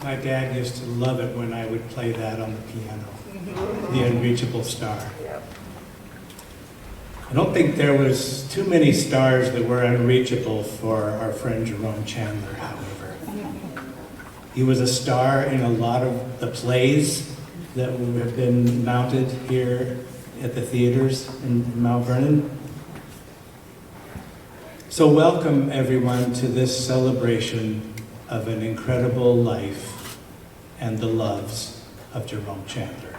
My dad used to love it when I would play that on the piano, The Unreachable Star. Yep. I don't think there was too many stars that were unreachable for our friend Jerome Chandler, however. He was a star in a lot of the plays that have been mounted here at the theaters in Mount Vernon. So welcome everyone to this celebration of an incredible life and the loves of Jerome Chandler.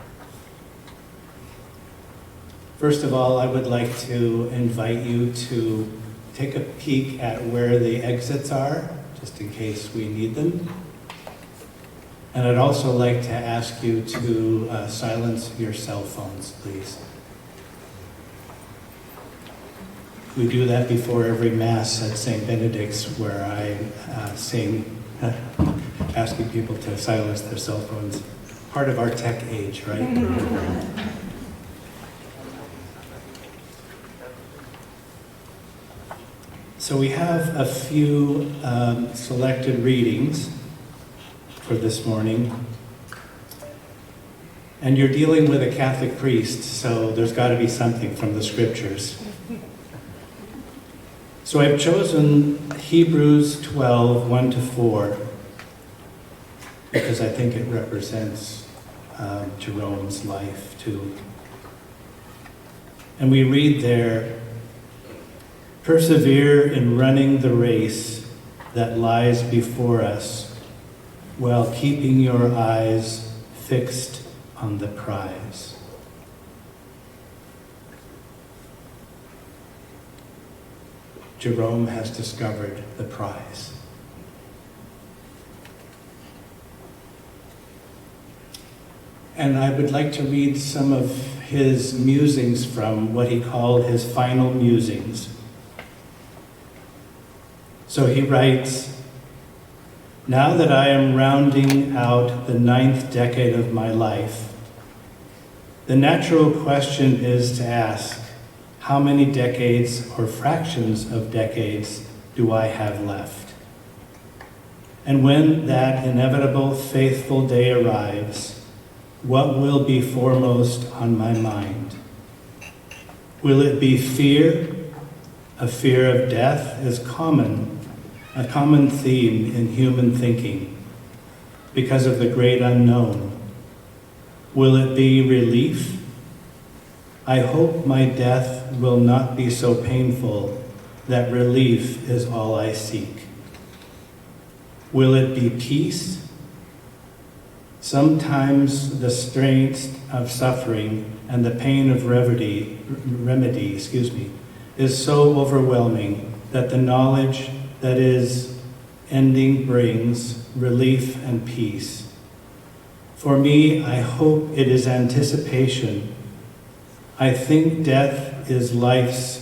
First of all, I would like to invite you to take a peek at where the exits are, just in case we need them. And I'd also like to ask you to silence your cell phones, please. We do that before every Mass at St. Benedict's, where I sing, asking people to silence their cell phones. Part of our tech age, right? So we have a few selected readings for this morning. And you're dealing with a Catholic priest, so there's got to be something from the scriptures. So I've chosen Hebrews 12, 1-4, because I think it represents Jerome's life too. And we read there, "Persevere in running the race that lies before us, while keeping your eyes fixed on the prize." Jerome has discovered the prize. And I would like to read some of his musings from what he called his final musings. So he writes, "Now that I am rounding out the 9th decade of my life, the natural question is to ask, how many decades or fractions of decades do I have left? And when that inevitable faithful day arrives, what will be foremost on my mind? Will it be fear? A fear of death is a common theme in human thinking because of the great unknown. Will it be relief? I hope my death will not be so painful that relief is all I seek. Will it be peace? Sometimes the strength of suffering and the pain of remedy, is so overwhelming that the knowledge that is ending brings relief and peace. For me, I hope it is anticipation. I think death is life's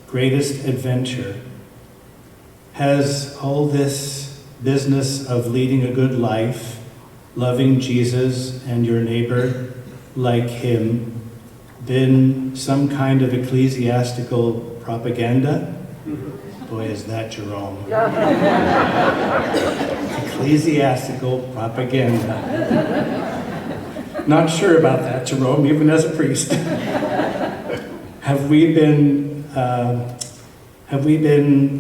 greatest adventure. Has all this business of leading a good life, loving Jesus and your neighbor like him, been some kind of ecclesiastical propaganda? Boy, is that Jerome. Ecclesiastical propaganda. Not sure about that, Jerome, even as a priest. Have we been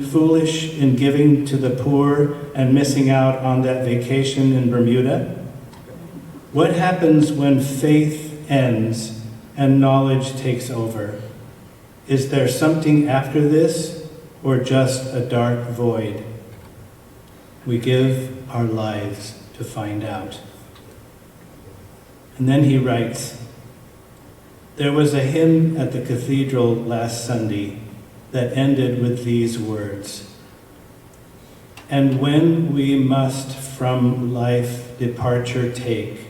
foolish in giving to the poor and missing out on that vacation in Bermuda? What happens when faith ends and knowledge takes over? Is there something after this, or just a dark void? We give our lives to find out. And then he writes, "There was a hymn at the cathedral last Sunday that ended with these words, 'And when we must from life departure take,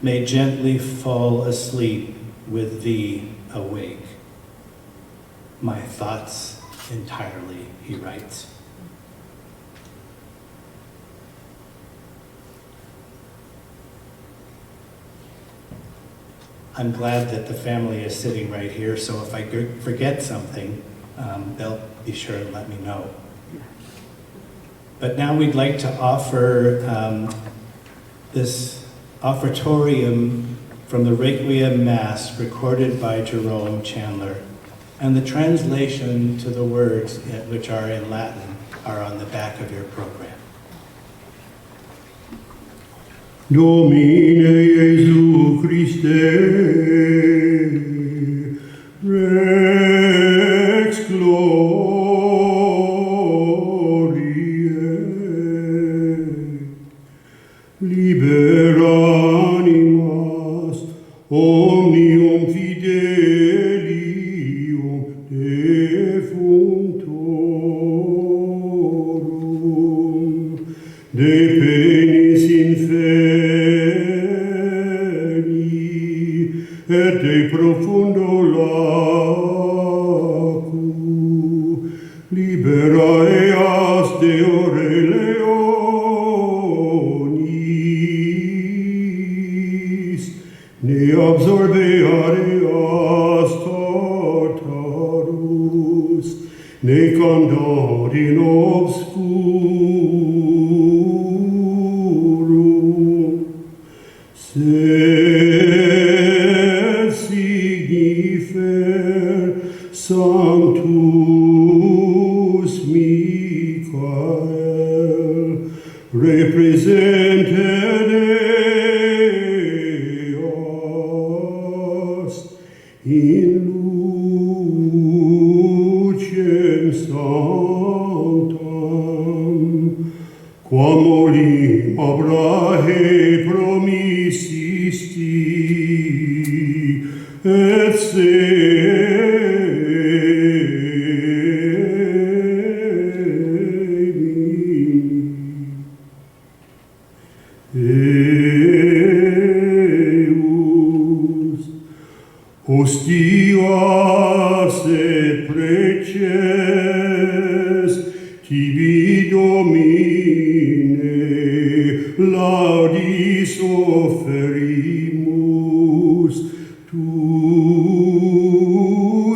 may gently fall asleep with thee awake.' My thoughts entirely," he writes. I'm glad that the family is sitting right here, so if I forget something, they'll be sure to let me know. But now we'd like to offer this offertorium from the Requiem Mass recorded by Jerome, Chandler. And the translation to the words, which are in Latin, are on the back of your program. Domine Iesu Christe, Rex Gloriae, libera animas omnium fidelium defunctorum, de penis inferi et de profundo lacu, libera eas de ore leonis, ne absorbeare eas tartarus, ne candor in obscurum, sed signifer sanctus Michael, represented eas in lucem sanctam, quam olim Abrahe promisisti, et Eus, hostias et preces, tibi Domine, laudis offerimus, tu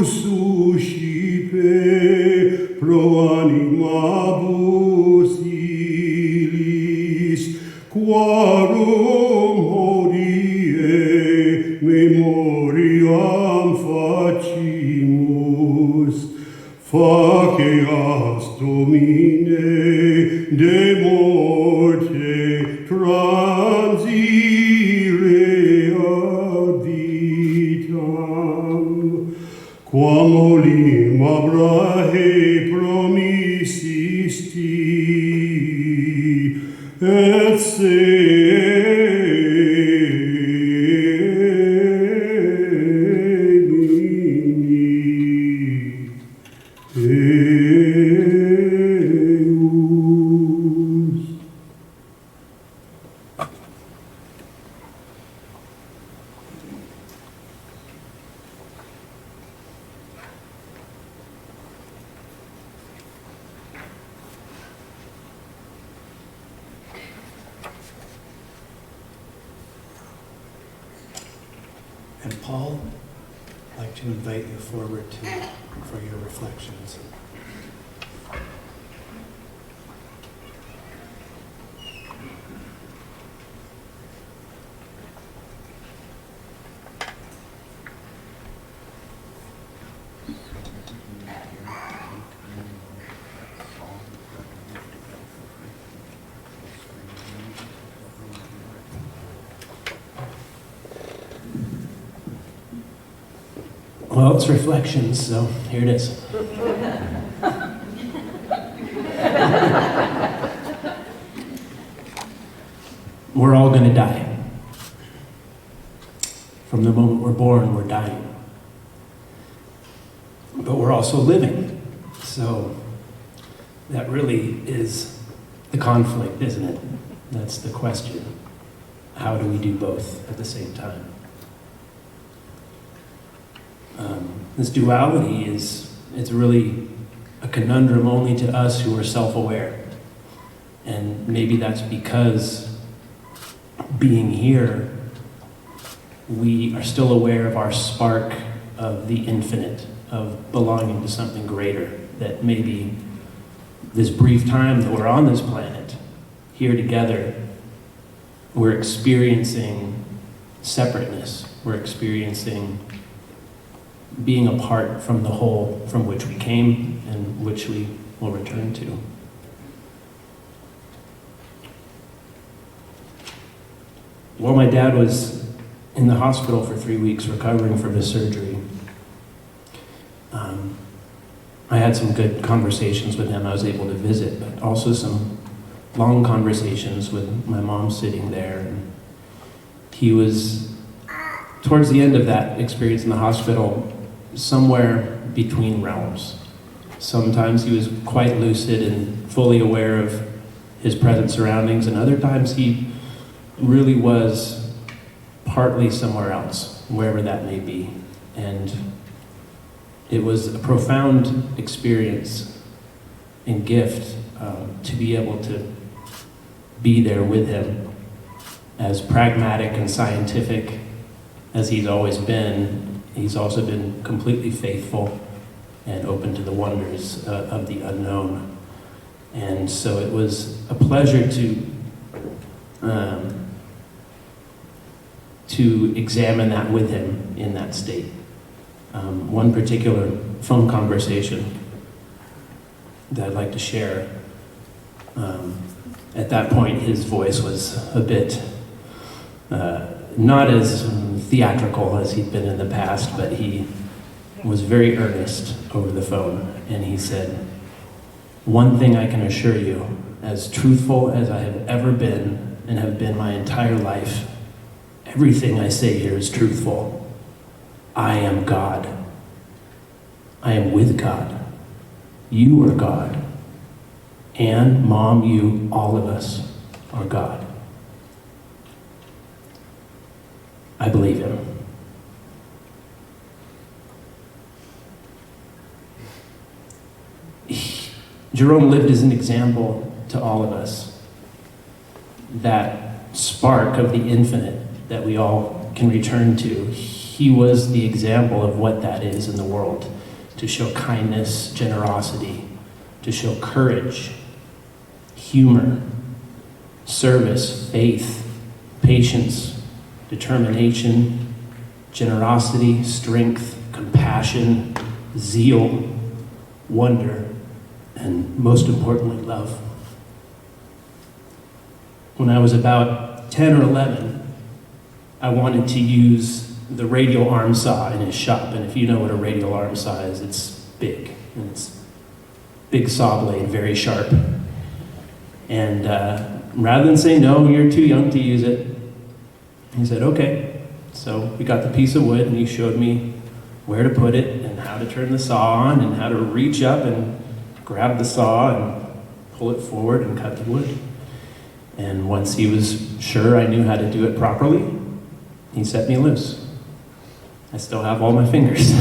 suscipe pro animabus illis, quarum hodie memoriam facimus, faceas Domine de morte transire ad vitam, quam olim Abrahe promisisti, et Eus. And Paul, I'd like to invite you forward for your reflections. Well, it's reflections, so here it is. We're all going to die. From the moment we're born, we're dying. But we're also living. So that really is the conflict, isn't it? That's the question. How do we do both at the same time? This duality it's really a conundrum only to us who are self-aware. And maybe that's because being here, we are still aware of our spark of the infinite, of belonging to something greater that maybe this brief time that we're on this planet, here together, we're experiencing separateness. We're experiencing being apart from the whole from which we came and which we will return to. While my dad was in the hospital for 3 weeks recovering from his surgery, I had some good conversations with him. I was able to visit, but also some long conversations with my mom sitting there. And he was, towards the end of that experience in the hospital, somewhere between realms. Sometimes he was quite lucid and fully aware of his present surroundings, and other times he really was partly somewhere else, wherever that may be. And it was a profound experience and gift to be able to be there with him. As pragmatic and scientific as he's always been, he's also been completely faithful and open to the wonders of the unknown. And so it was a pleasure to examine that with him in that state. One particular phone conversation that I'd like to share. At that point, his voice was a bit not as theatrical as he'd been in the past, but he was very earnest over the phone. And he said, "One thing I can assure you, as truthful as I have ever been and have been my entire life, everything I say here is truthful. I am God. I am with God. You are God. And Mom, you, all of us are God." I believe him. Jerome lived as an example to all of us. That spark of the infinite that we all can return to. He was the example of what that is in the world. To show kindness, generosity, to show courage, humor, service, faith, patience, determination, generosity, strength, compassion, zeal, wonder, and most importantly, love. When I was about 10 or 11, I wanted to use the radial arm saw in his shop. And if you know what a radial arm saw is, it's big. And it's big saw blade, very sharp. And rather than say, "No, you're too young to use it," he said, "Okay." So we got the piece of wood and he showed me where to put it and how to turn the saw on and how to reach up and grab the saw and pull it forward and cut the wood. And once he was sure I knew how to do it properly, he set me loose. I still have all my fingers.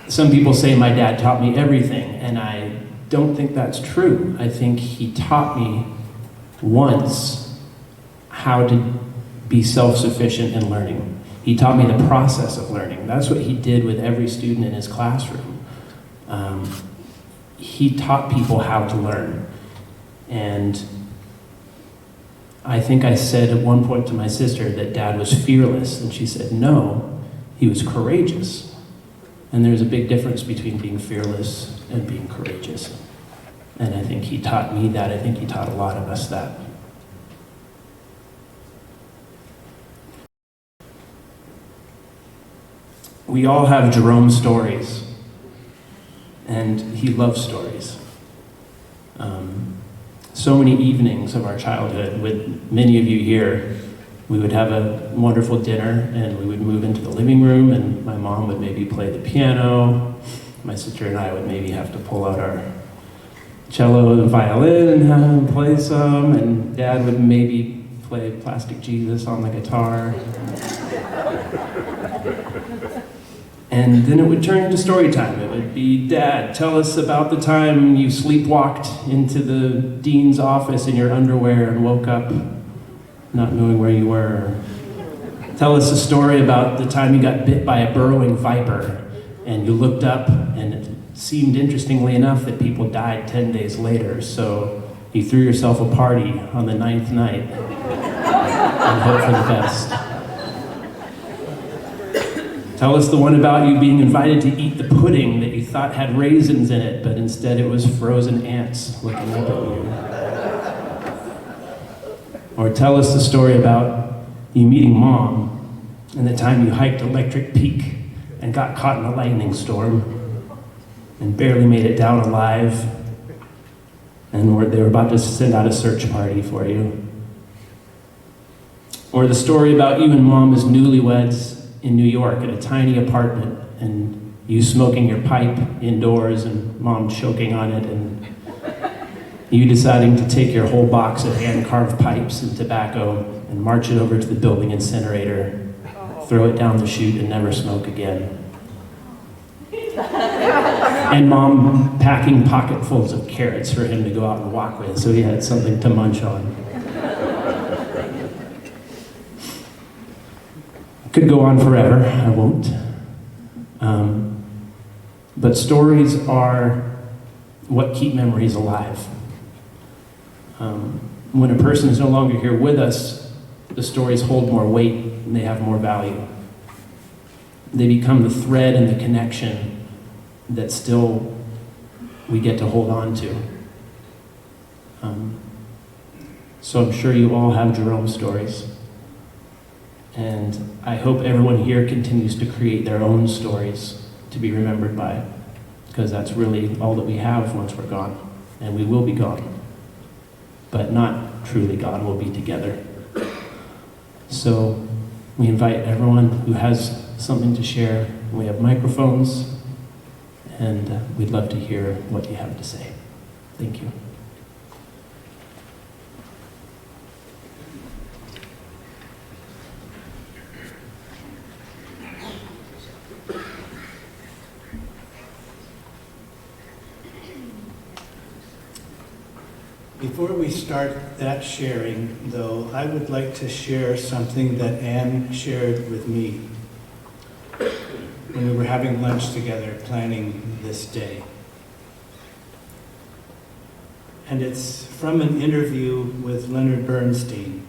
Some people say my dad taught me everything, and I don't think that's true. I think he taught me once how to be self-sufficient in learning. He taught me the process of learning. That's what he did with every student in his classroom. He taught people how to learn. And I think I said at one point to my sister that Dad was fearless, and she said, "No, he was courageous." And there's a big difference between being fearless and being courageous. And I think he taught me that. I think he taught a lot of us that. We all have Jerome stories, and he loves stories. So many evenings of our childhood, with many of you here, we would have a wonderful dinner and we would move into the living room and my mom would maybe play the piano. My sister and I would maybe have to pull out our cello and violin and play some, and Dad would maybe play Plastic Jesus on the guitar. And then it would turn into story time. It would be, "Dad, tell us about the time you sleepwalked into the dean's office in your underwear and woke up not knowing where you were. Tell us a story about the time you got bit by a burrowing viper and you looked up and seemed, interestingly enough, that people died 10 days later, so you threw yourself a party on the 9th night and hoped for the best. Tell us the one about you being invited to eat the pudding that you thought had raisins in it, but instead it was frozen ants looking up at you. Or tell us the story about you meeting Mom and the time you hiked Electric Peak and got caught in a lightning storm and barely made it down alive, and they were about to send out a search party for you. Or the story about you and Mom as newlyweds in New York at a tiny apartment, and you smoking your pipe indoors and Mom choking on it, and you deciding to take your whole box of hand-carved pipes and tobacco and march it over to the building incinerator, throw it down the chute, and never smoke again. And Mom packing pocketfuls of carrots for him to go out and walk with so he had something to munch on. Could go on forever, I won't. But stories are what keep memories alive. When a person is no longer here with us, the stories hold more weight and they have more value. They become the thread and the connection that still we get to hold on to. So I'm sure you all have Jerome stories. And I hope everyone here continues to create their own stories to be remembered by, because that's really all that we have once we're gone. And we will be gone. But not truly gone, we'll be together. So we invite everyone who has something to share. We have microphones, and we'd love to hear what you have to say. Thank you. Before we start that sharing, though, I would like to share something that Anne shared with me when we were having lunch together planning this day. And it's from an interview with Leonard Bernstein.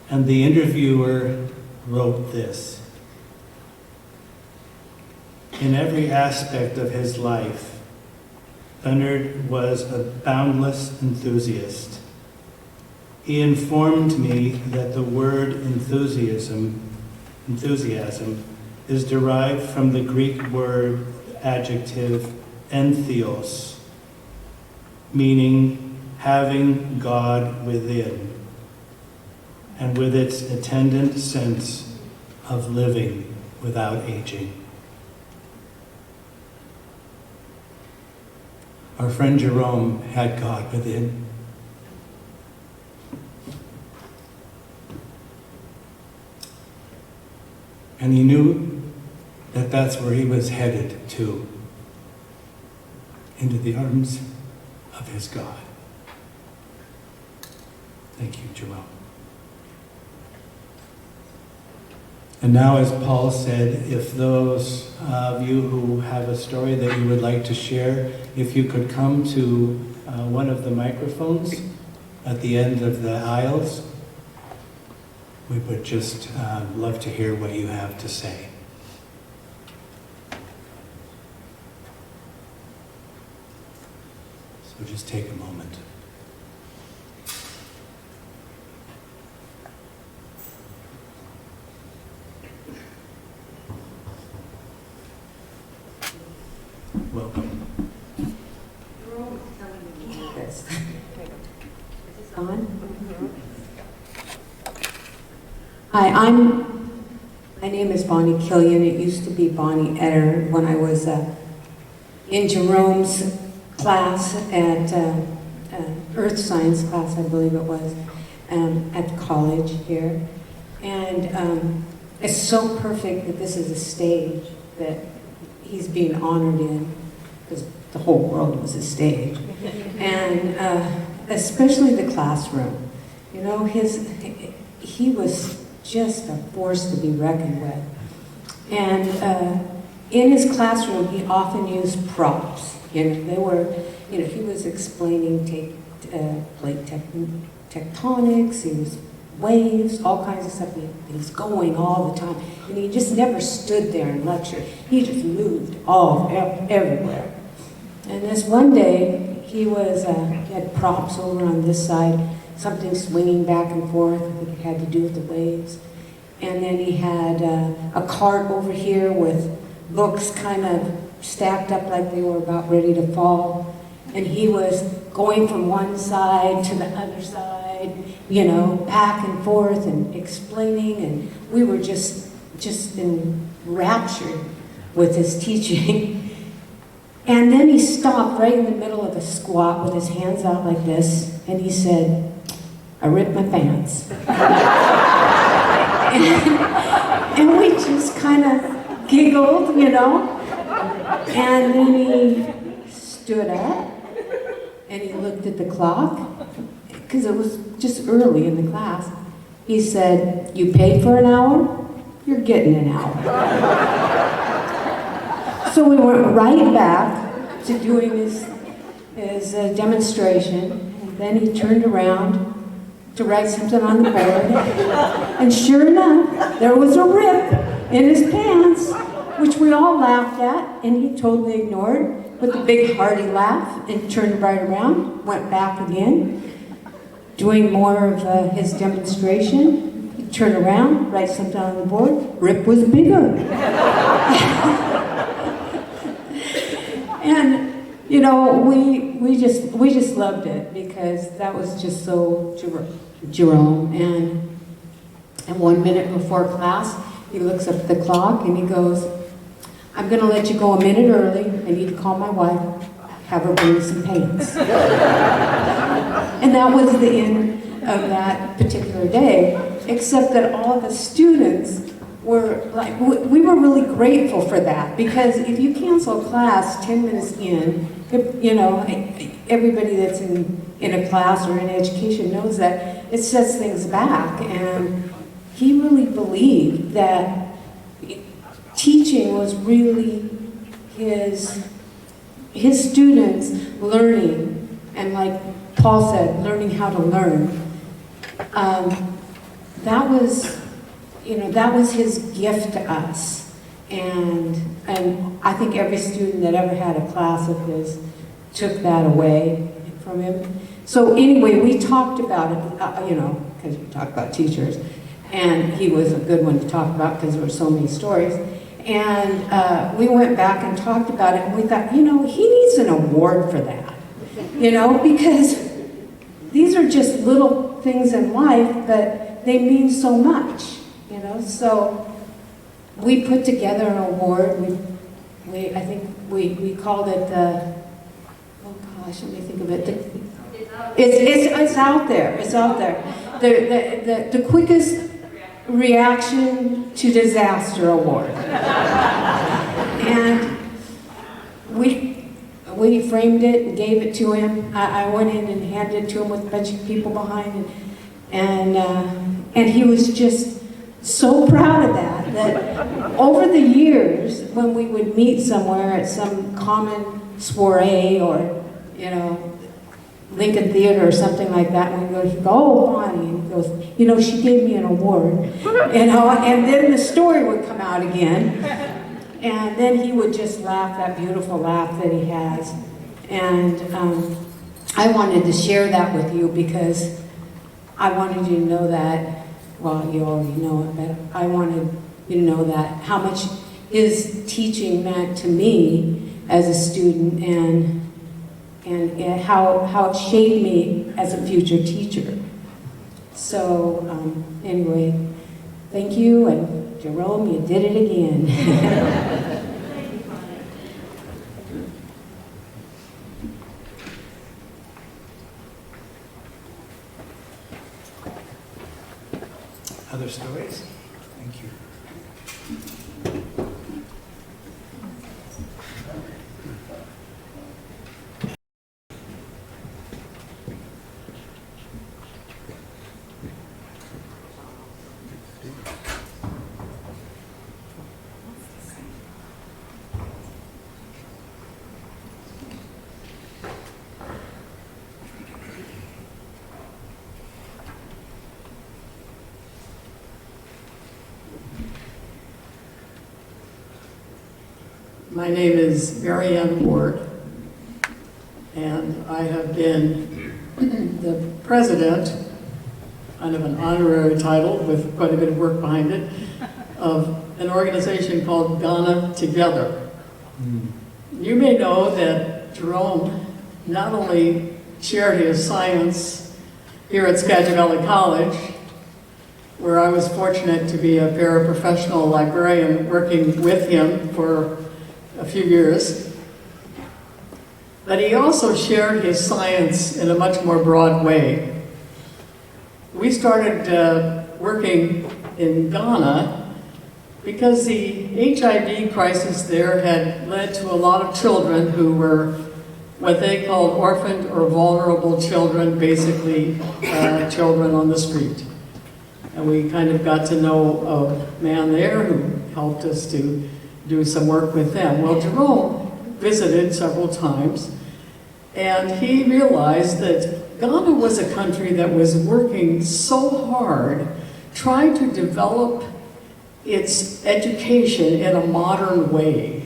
And the interviewer wrote this: "In every aspect of his life, Leonard was a boundless enthusiast. He informed me that the word enthusiasm is derived from the Greek word adjective entheos, meaning having God within, and with its attendant sense of living without aging." Our friend Jerome had God within. And he knew that that's where he was headed to, into the arms of his God. Thank you, Jerome. And now, as Paul said, if those of you who have a story that you would like to share, if you could come to one of the microphones at the end of the aisles, we would just love to hear what you have to say. So just take a moment. Welcome. This. Is this on? Hi, my name is Bonnie Killian. It used to be Bonnie Etter when I was in Jerome's class at Earth Science class, I believe it was, at college here. And it's so perfect that this is a stage that he's being honored in, because the whole world was a stage. And especially the classroom. You know, he was just a force to be reckoned with. And in his classroom, he often used props. They were, he was explaining plate tectonics, he was waves, all kinds of stuff. He was going all the time. And he just never stood there and lectured. He just moved everywhere. And this one day, he had props over on this side, something swinging back and forth. I think it had to do with the waves. And then he had a cart over here with books kind of stacked up like they were about ready to fall. And he was going from one side to the other side, back and forth and explaining. And we were just enraptured with his teaching. And then he stopped right in the middle of a squat with his hands out like this, and he said, "I ripped my pants." and we just kind of giggled, And then he stood up, and he looked at the clock, because it was just early in the class. He said, "You paid for an hour, you're getting an hour." So we went right back to doing his demonstration, and then he turned around to write something on the board, and sure enough, there was a rip in his pants, which we all laughed at, and he totally ignored with a big hearty laugh, and turned right around, went back again, doing more of his demonstration. He'd turn around, write something on the board, rip was bigger. And we just loved it, because that was just so Jerome. And 1 minute before class, he looks up at the clock and he goes, "I'm going to let you go a minute early. I need to call my wife, have her bring me some pants." And that was the end of that particular day, except that all the students were like, we were really grateful for that, because if you cancel a class 10 minutes in, everybody that's in a class or in education knows that it sets things back. And he really believed that teaching was really his students learning, and like Paul said, learning how to learn. That was his gift to us. And I think every student that ever had a class of his took that away from him. So anyway, we talked about it, because we talked about teachers, and he was a good one to talk about because there were so many stories. And we went back and talked about it, and we thought, he needs an award for that, because these are just little things in life, but they mean so much, So we put together an award. I think we called it the, oh gosh, let me think of it. It's out there. It's out there. The quickest reaction to disaster award. And we framed it and gave it to him. I went in and handed it to him with a bunch of people behind, and he was just so proud of that over the years, when we would meet somewhere at some common soiree or, Lincoln Theater or something like that, and he'd go, "Oh, Bonnie," and he goes, "She gave me an award," and then the story would come out again, and then he would just laugh, that beautiful laugh that he has. And I wanted to share that with you, because I wanted you to know that. Well, you already know it, but I wanted you to know that how much his teaching meant to me as a student, and how it shaped me as a future teacher. So anyway, thank you, and Jerome, you did it again. Other stories? Thank you. My name is Mary Ann Ward, and I have been the president, kind of an honorary title with quite a bit of work behind it, of an organization called Ghana Together. You may know that Jerome not only shared his science here at Skagit Valley College, where I was fortunate to be a paraprofessional librarian working with him for a few years, but he also shared his science in a much more broad way. We started working in Ghana because the HIV crisis there had led to a lot of children who were what they called orphaned or vulnerable children, basically children on the street. And we kind of got to know a man there who helped us to do some work with them. Well, Jerome visited several times, and he realized that Ghana was a country that was working so hard trying to develop its education in a modern way.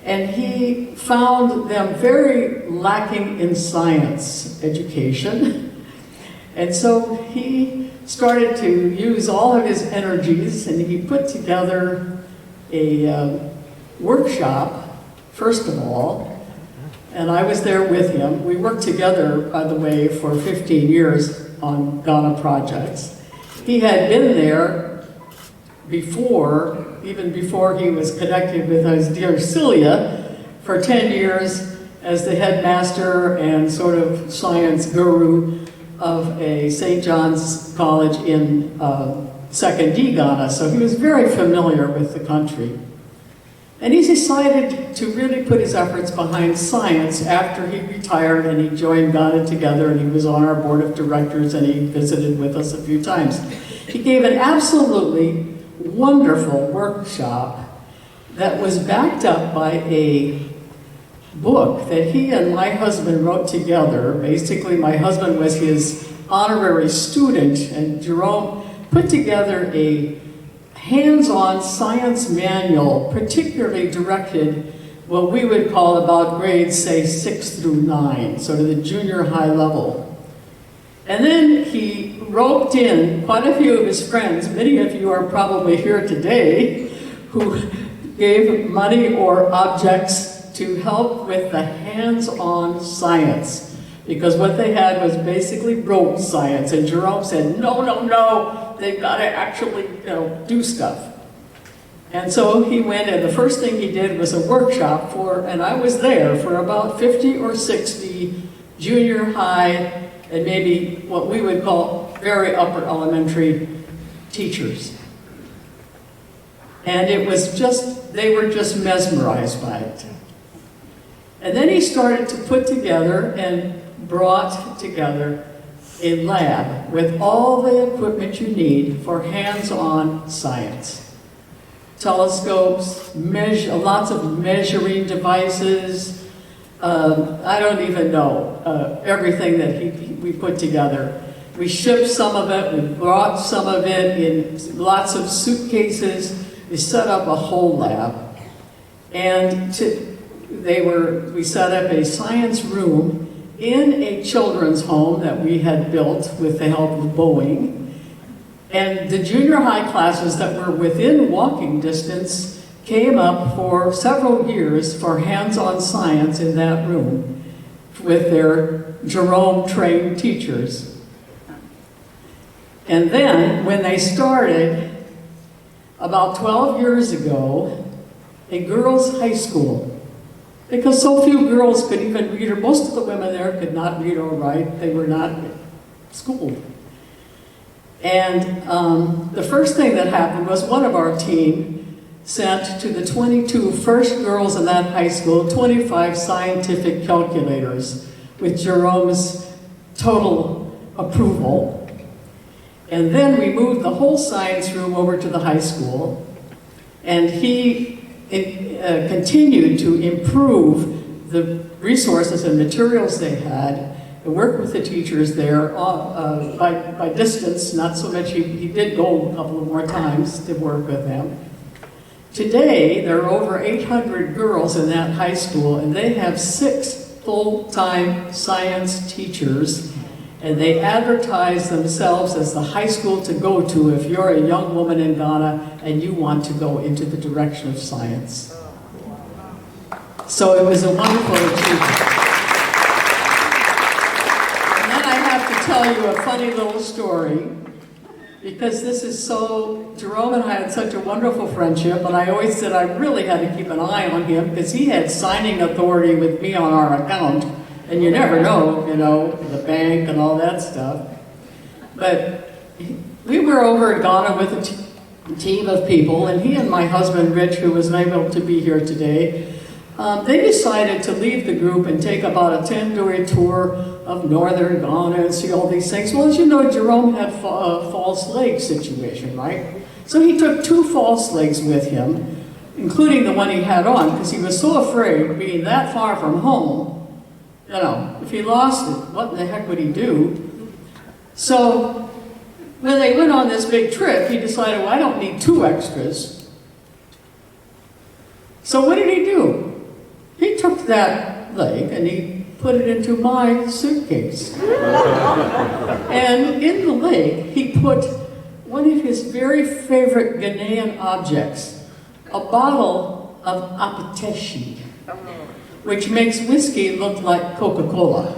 And he found them very lacking in science education. And so he started to use all of his energies, and he put together a workshop, first of all, and I was there with him. We worked together, by the way, for 15 years on Ghana projects. He had been there before, even before he was connected with us dear Celia, for 10 years as the headmaster and sort of science guru of a St. John's College in Second D, Ghana, so he was very familiar with the country. And he decided to really put his efforts behind science after he retired, and he joined Ghana Together, and he was on our board of directors, and he visited with us a few times. He gave an absolutely wonderful workshop that was backed up by a book that he and my husband wrote together. Basically, my husband was his honorary student, and Jerome put together a hands-on science manual, particularly directed what we would call about grades, say, 6 through 9, sort of the junior high level. And then he roped in quite a few of his friends, many of you are probably here today, who gave money or objects to help with the hands-on science. Because what they had was basically rote science, and Jerome said, no, no, no, they've got to actually, do stuff. And so he went, and the first thing he did was a workshop and I was there, for about 50 or 60 junior high, and maybe what we would call very upper elementary teachers. And it was just, they were just mesmerized by it. And then he started to put together and brought together a lab with all the equipment you need for hands-on science. Telescopes, lots of measuring devices, I don't even know, everything that we put together. We shipped some of it, we brought some of it in lots of suitcases. We set up a whole lab. And we set up a science room in a children's home that we had built with the help of Boeing. And the junior high classes that were within walking distance came up for several years for hands-on science in that room with their Jerome-trained teachers. And then, when they started, about 12 years ago, a girls' high school, because so few girls could even read, or most of the women there could not read or write. They were not schooled. And the first thing that happened was one of our team sent to the 22 first girls in that high school 25 scientific calculators with Jerome's total approval. And then we moved the whole science room over to the high school, and he continued to improve the resources and materials they had, and work with the teachers there by distance, not so much. He did go a couple of more times to work with them, Today, there are over 800 girls in that high school, and they have 6 full-time science teachers, and they advertise themselves as the high school to go to if you're a young woman in Ghana and you want to go into the direction of science. So it was a wonderful achievement. And then I have to tell you a funny little story, because this is so, Jerome and I had such a wonderful friendship, and I always said I really had to keep an eye on him because he had signing authority with me on our account, and you never know, the bank and all that stuff. But we were over in Ghana with a team of people, and he and my husband, Rich, who was unable to be here today, they decided to leave the group and take about a 10-day tour of northern Ghana and see all these things. Well, as you know, Jerome had a false leg situation, right? So he took 2 false legs with him, including the one he had on, because he was so afraid, being that far from home, if he lost it, what in the heck would he do? So when they went on this big trip, he decided, well, I don't need 2 extras. So what did he do? He took that leg and he put it into my suitcase. And in the leg, he put one of his very favorite Ghanaian objects, a bottle of apateshi, which makes whiskey look like Coca-Cola.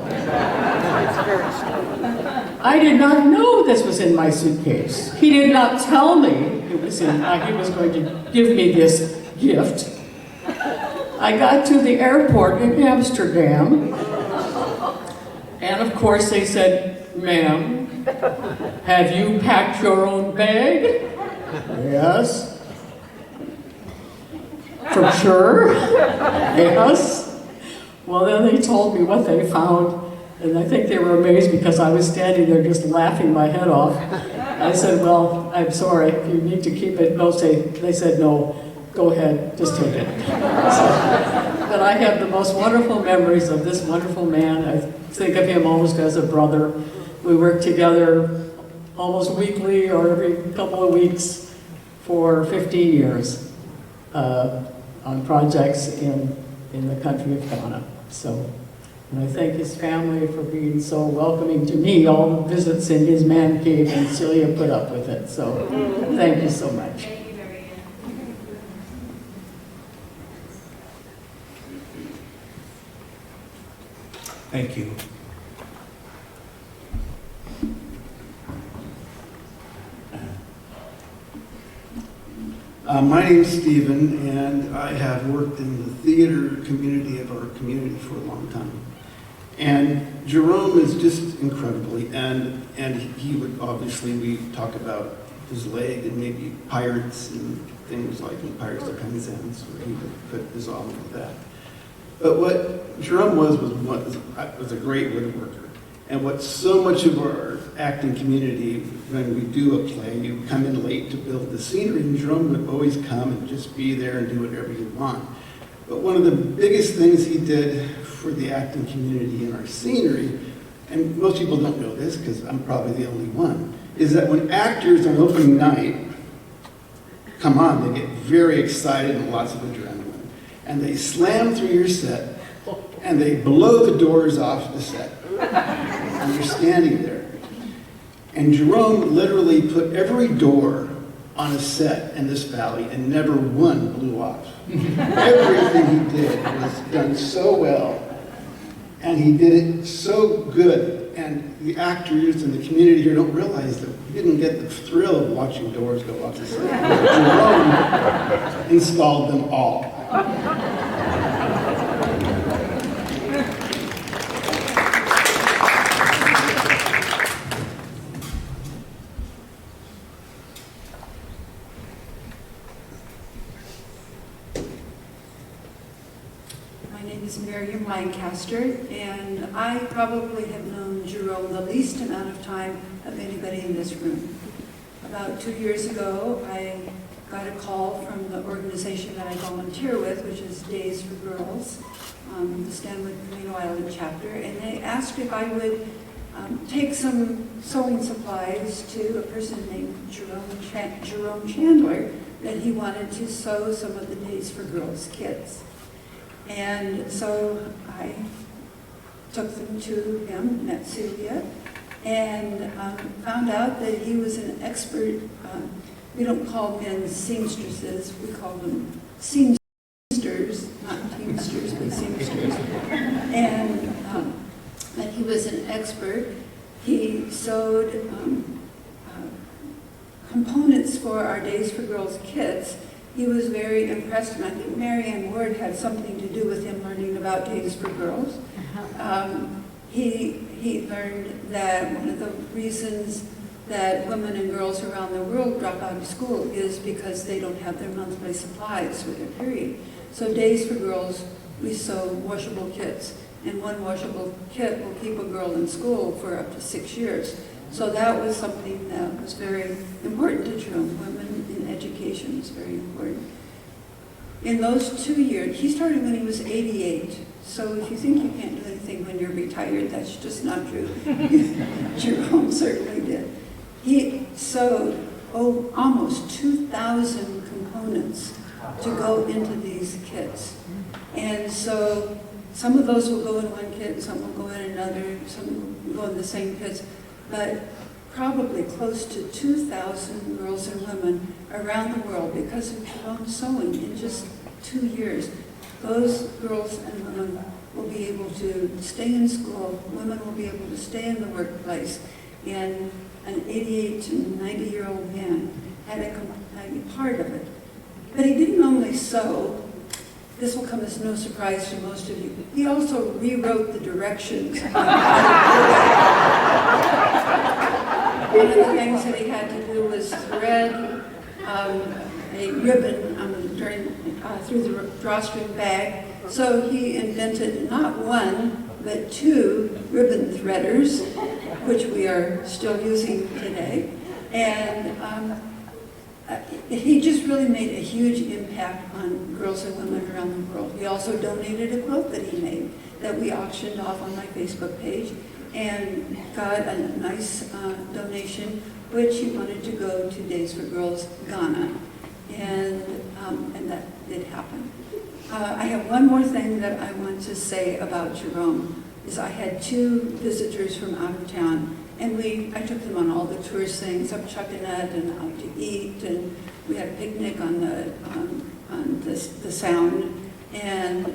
I did not know this was in my suitcase. He did not tell me it was in, he was going to give me this gift. I got to the airport in Amsterdam, and of course they said, "Ma'am, have you packed your own bag?" "Yes." "For sure?" "Yes." Well, then they told me what they found, and I think they were amazed because I was standing there just laughing my head off. I said, "Well, I'm sorry, if you need to keep it." They said, "No, go ahead, just take it." But I have the most wonderful memories of this wonderful man. I think of him almost as a brother. We worked together almost weekly or every couple of weeks for 15 years on projects in the country of Ghana. So, and I thank his family for being so welcoming to me, all the visits in his man cave, and Celia put up with it. So, thank you so much. Thank you. My name's Stephen, and I have worked in the theater community of our community for a long time. And Jerome is just incredibly, and he would obviously, we talk about his leg and maybe pirates and things like Pirates of Penzance, where he would put his all into that. But what Jerome was a great woodworker. And what so much of our acting community, when we do a play, you come in late to build the scenery, and Jerome would always come and just be there and do whatever you want. But one of the biggest things he did for the acting community in our scenery, and most people don't know this because I'm probably the only one, is that when actors on opening night come on, they get very excited and lots of adrenaline. And they slam through your set, and they blow the doors off the set. And you're standing there. And Jerome literally put every door on a set in this valley, and never one blew off. Everything he did was done so well, and he did it so good. And the actors and the community here don't realize that we didn't get the thrill of watching doors go off the set. Jerome installed them all. My name is Miriam Lancaster, and I probably have known Jerome the least amount of time of anybody in this room. About 2 years ago, I got a call from the organization that I volunteer with, which is Days for Girls, the Stanwood Camino Island chapter, and they asked if I would take some sewing supplies to a person named Jerome Chandler, that he wanted to sew some of the Days for Girls kits. And so I took them to him, met Celia, and found out that he was an expert. We don't call men seamstresses, we call them seamsters, not teamsters, but seamsters. And that he was an expert. He sewed components for our Days for Girls kits. He was very impressed, and I think Mary Ann Ward had something to do with him learning about Days for Girls. He learned that one of the reasons that women and girls around the world drop out of school is because they don't have their monthly supplies for their period. So Days for Girls, we sew washable kits, and one washable kit will keep a girl in school for up to 6 years. So that was something that was very important to Jerome. Women in education is very important. In those 2 years, he started when he was 88. So if you think you can't do anything when you're retired, that's just not true. Jerome certainly did. He sewed almost 2,000 components to go into these kits. And so some of those will go in one kit, some will go in another, some will go in the same kits. But probably close to 2,000 girls and women around the world, because of Jerome's sewing in just 2 years, those girls and women will be able to stay in school, women will be able to stay in the workplace, and an 88 to 90-year-old man had a part of it. But he didn't only sew. This will come as no surprise to most of you. He also rewrote the directions. One of the things that he had to do was thread a ribbon through the drawstring bag. So he invented not one, but 2 ribbon threaders, which we are still using today. And he just really made a huge impact on girls and women around the world. He also donated a quilt that he made that we auctioned off on my Facebook page, and got a nice donation, which he wanted to go to Days for Girls Ghana, and that did happen. I have one more thing that I want to say about Jerome, is I had 2 visitors from out of town, and I took them on all the tourist things, up Chuckanut and out to eat, and we had a picnic on the Sound. And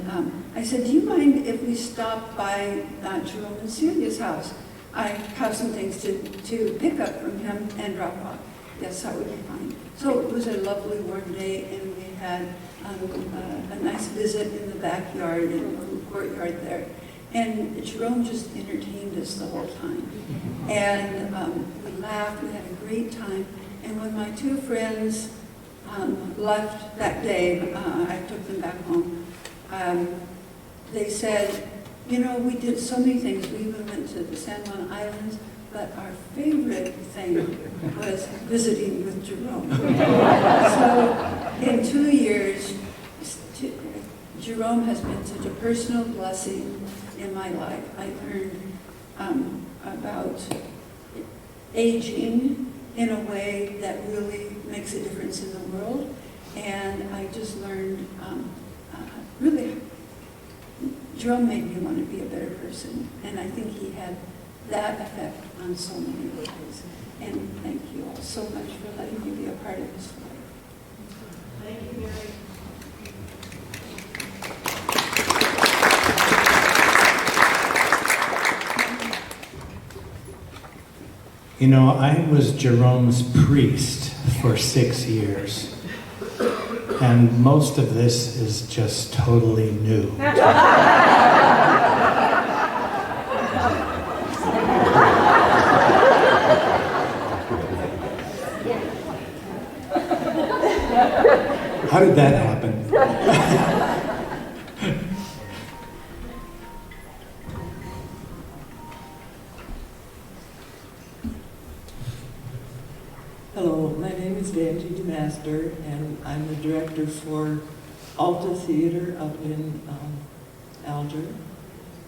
I said, do you mind if we stop by Jerome and Celia's house? I have some things to pick up from him and drop off. Yes, that would be fine. So it was a lovely warm day, and we had a nice visit in the backyard and the courtyard there. And Jerome just entertained us the whole time. And we laughed, we had a great time. And when my 2 friends left that day, I took them back home, they said, you know, we did so many things. We even went to the San Juan Islands, but our favorite thing was visiting with Jerome. So in 2 years, Jerome has been such a personal blessing in my life. I learned about aging in a way that really makes a difference in the world. And I just learned, really, Jerome made me want to be a better person. And I think he had that effect on so many lives. And thank you all so much for letting me be a part of his life. Thank you, Mary. You know, I was Jerome's priest for 6 years, and most of this is just totally new. How did that happen? Hello, my name is Vandy DeMaster, and I'm the director for Alta Theater up in Alger.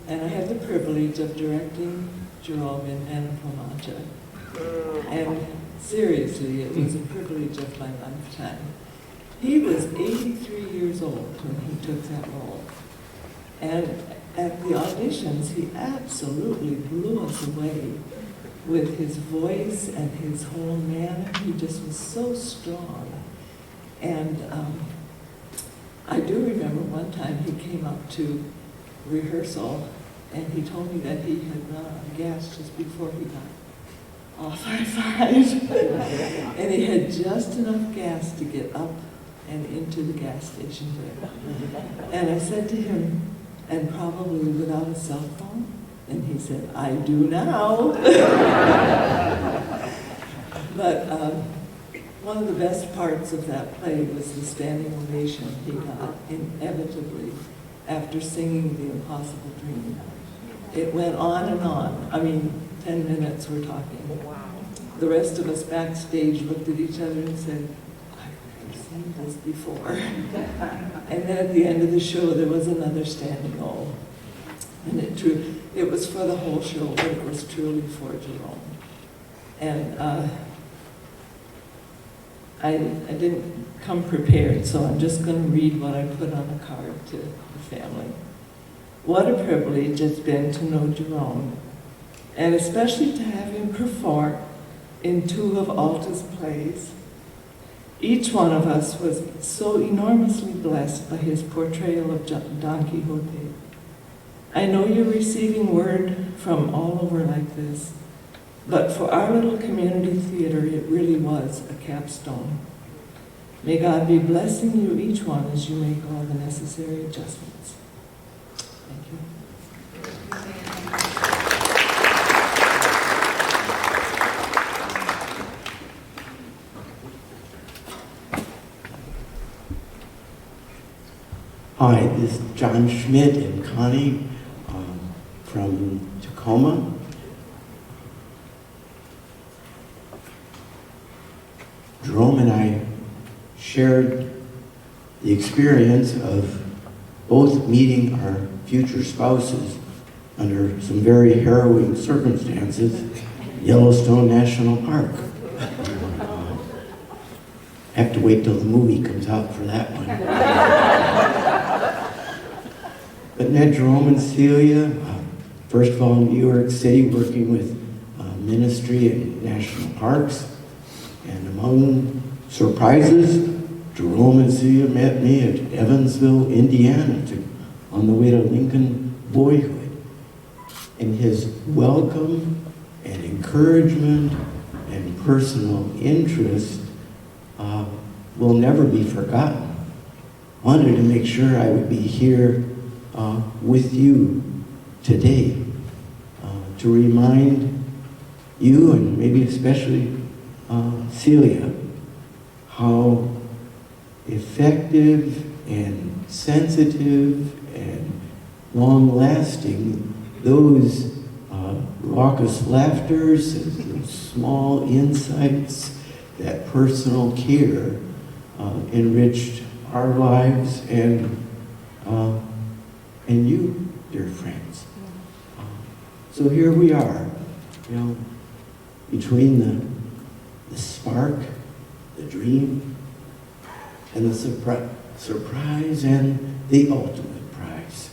And I have the privilege of directing Jerome in Anapomanta. And seriously, it was a privilege of my lifetime. He was 83 years old when he took that role. And at the auditions, he absolutely blew us away with his voice and his whole manner. He just was so strong. And I do remember one time he came up to rehearsal and he told me that he had run out of gas just before he got off our side. And he had just enough gas to get up and into the gas station there. And I said to him, and probably without a cell phone? And he said, I do now. But one of the best parts of that play was the standing ovation he got inevitably after singing The Impossible Dream. It went on and on. I mean, 10 minutes we're talking. The rest of us backstage looked at each other and said, I've never seen this before. And then at the end of the show, there was another standing O. And it was for the whole show, but it was truly for Jerome. And I didn't come prepared, so I'm just going to read what I put on a card to the family. What a privilege it's been to know Jerome, and especially to have him perform in 2 of Alta's plays. Each one of us was so enormously blessed by his portrayal of Don Quixote. I know you're receiving word from all over like this, but for our little community theater, it really was a capstone. May God be blessing you each one as you make all the necessary adjustments. Thank you. Hi, this is John Schmidt and Connie from Tacoma. Jerome and I shared the experience of both meeting our future spouses under some very harrowing circumstances in Yellowstone National Park. Have to wait till the movie comes out for that one. But met Jerome and Celia, first of all in New York City, working with ministry and national parks. And among surprises, Jerome and Celia met me at Evansville, Indiana, on the way to Lincoln Boyhood. And his welcome and encouragement and personal interest will never be forgotten. Wanted to make sure I would be here with you today to remind you, and maybe especially Celia, how effective and sensitive and long-lasting those raucous laughters, those small insights, that personal care enriched our lives and you, dear friends. So here we are, you know, between the spark, the dream, and the surprise and the ultimate prize.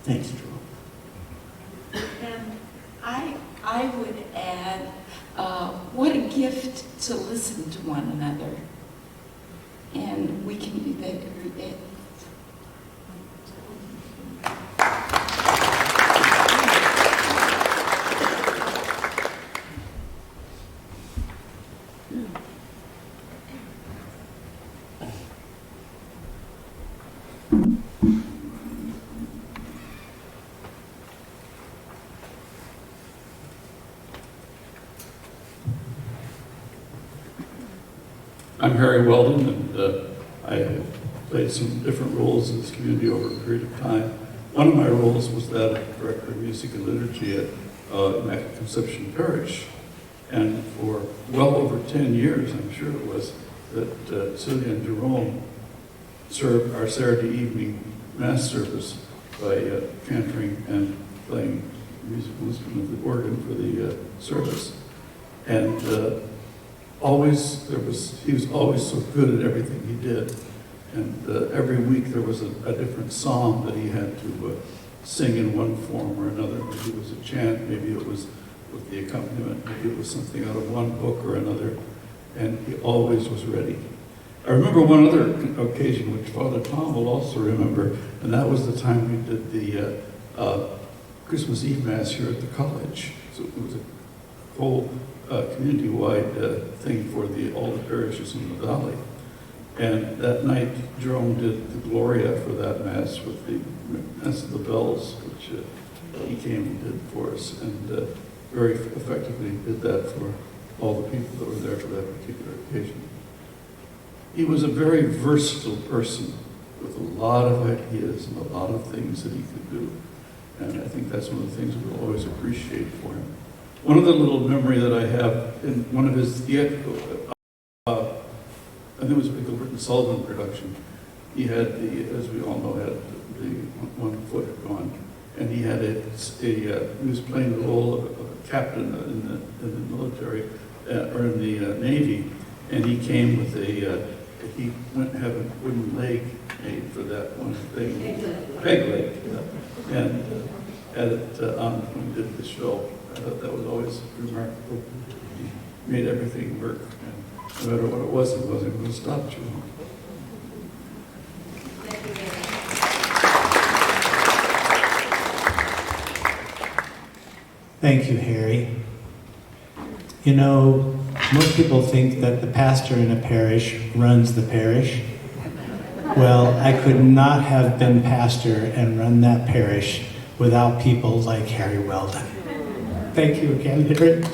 Thanks, Jerome. And I would add, what a gift to listen to one another. And we can do that every day. I'm Harry Weldon, and I have played some different roles in this community over a period of time. One of my roles was that of Director of Music and Liturgy at Immaculate Conception Parish. And for well over 10 years, I'm sure it was, that Celia and Jerome served our Saturday evening Mass service by chanting and playing musical instrument of the organ for the service. And he was always so good at everything he did. And every week there was a different psalm that he had to sing in one form or another. Maybe it was a chant, maybe it was with the accompaniment, maybe it was something out of one book or another. And he always was ready. I remember one other occasion, which Father Tom will also remember, and that was the time we did the Christmas Eve Mass here at the college. So it was a whole community-wide thing for all the parishes in the valley. And that night, Jerome did the Gloria for that Mass with the Mass of the Bells, which he came and did for us, and very effectively did that for all the people that were there for that particular occasion. He was a very versatile person with a lot of ideas and a lot of things that he could do. And I think that's one of the things we'll always appreciate for him. One of the little memory that I have in one of his theatrical, I think it was a Gilbert and Sullivan production, he had as we all know, had the one foot gone. And he had he was playing the role of a captain in the military, or in the Navy. And he came with he went and had a wooden leg made for that one thing. Peg leg. Yeah. And had it on when we did the show. I thought that was always remarkable. He made everything work. And no matter what it wasn't going to stop you. Thank you, Harry. You know, most people think that the pastor in a parish runs the parish. Well, I could not have been pastor and run that parish without people like Harry Weldon. Thank you again, Harry.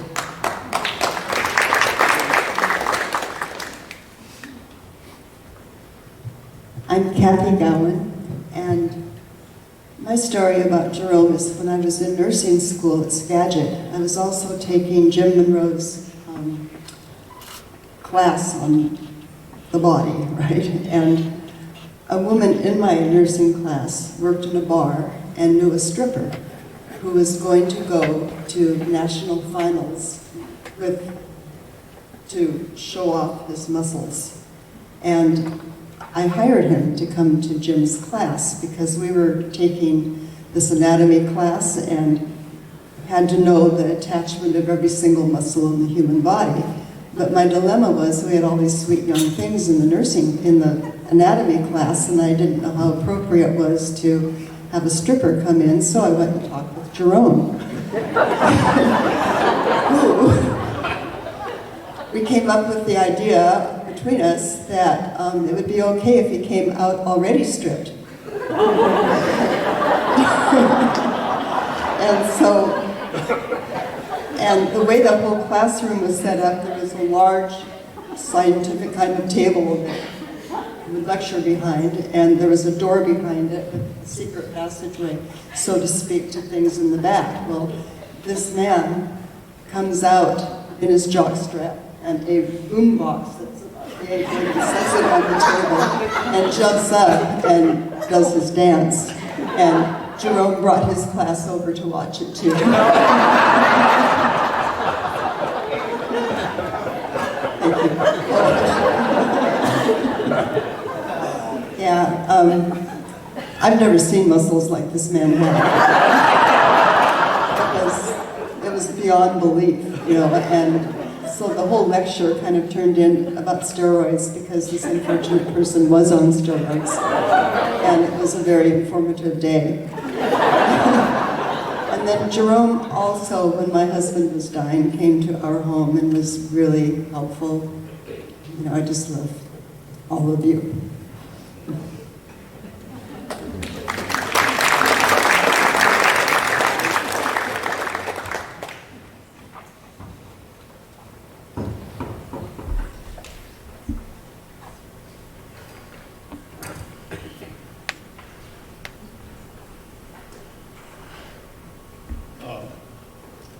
I'm Kathy Gowan, and my story about Jerome is when I was in nursing school at Skagit. I was also taking Jim Monroe's class on the body, right? And a woman in my nursing class worked in a bar and knew a stripper who was going to go to national finals to show off his muscles. And I hired him to come to Jim's class because we were taking this anatomy class and had to know the attachment of every single muscle in the human body. But my dilemma was we had all these sweet young things in the anatomy class, and I didn't know how appropriate it was to have a stripper come in, so I went and talked with Jerome. We came up with the idea between us that it would be okay if he came out already stripped. And the way the whole classroom was set up, there was a large scientific kind of table with lecture behind, and there was a door behind it with a secret passageway, so to speak, to things in the back. Well, this man comes out in his jockstrap and a boombox that's about the age where he sets it on the table and jumps up and does his dance. And Jerome brought his class over to watch it too. Yeah, I've never seen muscles like this man had. It was beyond belief, you know, and so the whole lecture kind of turned in about steroids because this unfortunate person was on steroids. And it was a very informative day. And then Jerome also, when my husband was dying, came to our home and was really helpful. You know, I just love all of you.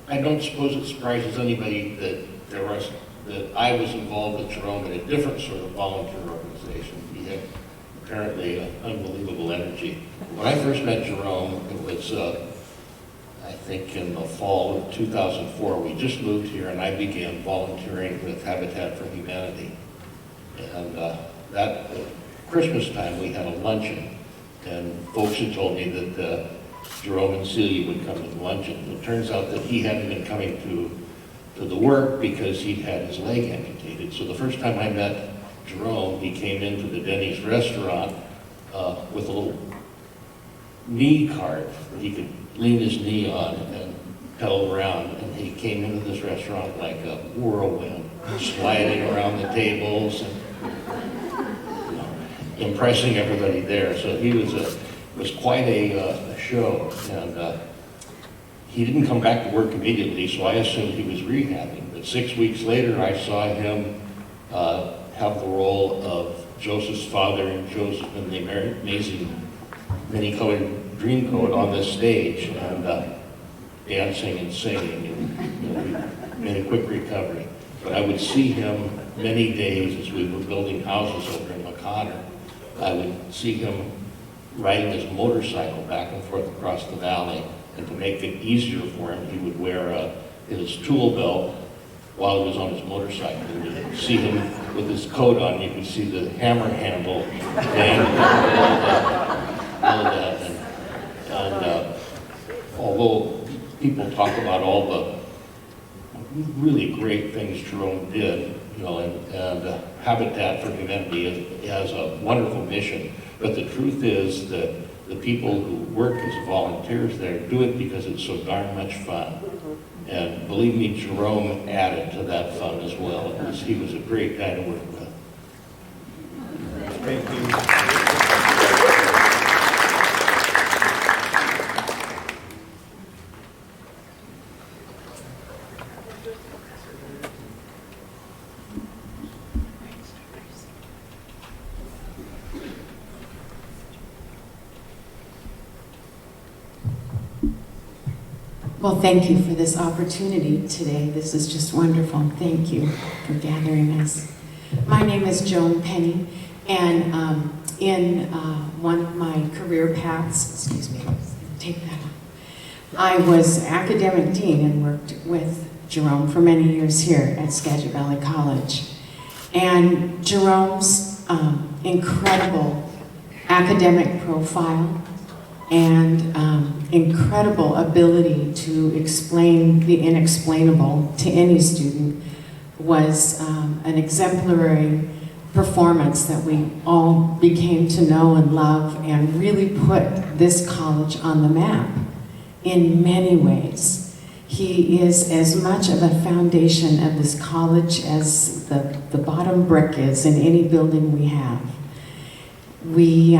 I don't suppose it surprises anybody that I was involved with Jerome in a different sort of volunteer organization. He had apparently an unbelievable energy. When I first met Jerome, it was, I think in the fall of 2004, we just moved here, and I began volunteering with Habitat for Humanity. And that Christmas time, we had a luncheon, and folks had told me that Jerome and Celia would come to the luncheon. It turns out that he hadn't been coming to the work because he'd had his leg amputated. So the first time I met Jerome, he came into the Denny's restaurant with a little knee cart that he could lean his knee on and pedal around. And he came into this restaurant like a whirlwind, sliding around the tables and impressing everybody there. So he was quite a show. And he didn't come back to work immediately, so I assumed he was rehabbing. But 6 weeks later, I saw him have the role of Joseph's father and Joseph in the amazing many-colored Dreamcoat on this stage, and dancing and singing, and he made a quick recovery. But I would see him many days as we were building houses over in McIntyre. I would see him riding his motorcycle back and forth across the valley, and to make it easier for him, he would wear his tool belt while he was on his motorcycle. And you'd see him with his coat on, you could see the hammer handle and all that. And although people talk about all the really great things Jerome did, and Habitat for Humanity has a wonderful mission, but the truth is that the people who work as volunteers there do it because it's so darn much fun. And believe me, Jerome added to that fun as well. He was a great guy to work with. Thank you. Well, thank you for this opportunity today. This is just wonderful. Thank you for gathering us. My name is Joan Penny, and in one of my career paths, take that off. I was academic dean and worked with Jerome for many years here at Skagit Valley College. And Jerome's incredible academic profile and incredible ability to explain the inexplainable to any student was an exemplary performance that we all became to know and love, and really put this college on the map in many ways. He is as much of a foundation of this college as the bottom brick is in any building we have. We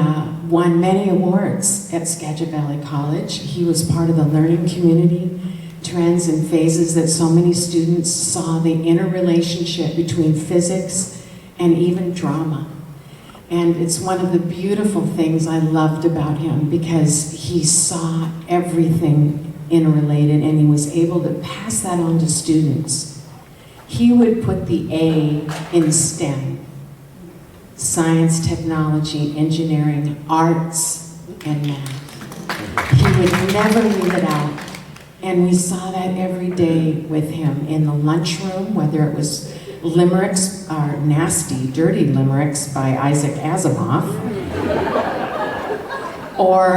won many awards at Skagit Valley College. He was part of the learning community, trends and phases that so many students saw the interrelationship between physics and even drama. And it's one of the beautiful things I loved about him, because he saw everything interrelated and he was able to pass that on to students. He would put the A in STEM. Science, technology, engineering, arts, and math. He would never leave it out. And we saw that every day with him in the lunchroom, whether it was limericks, or nasty, dirty limericks by Isaac Asimov, or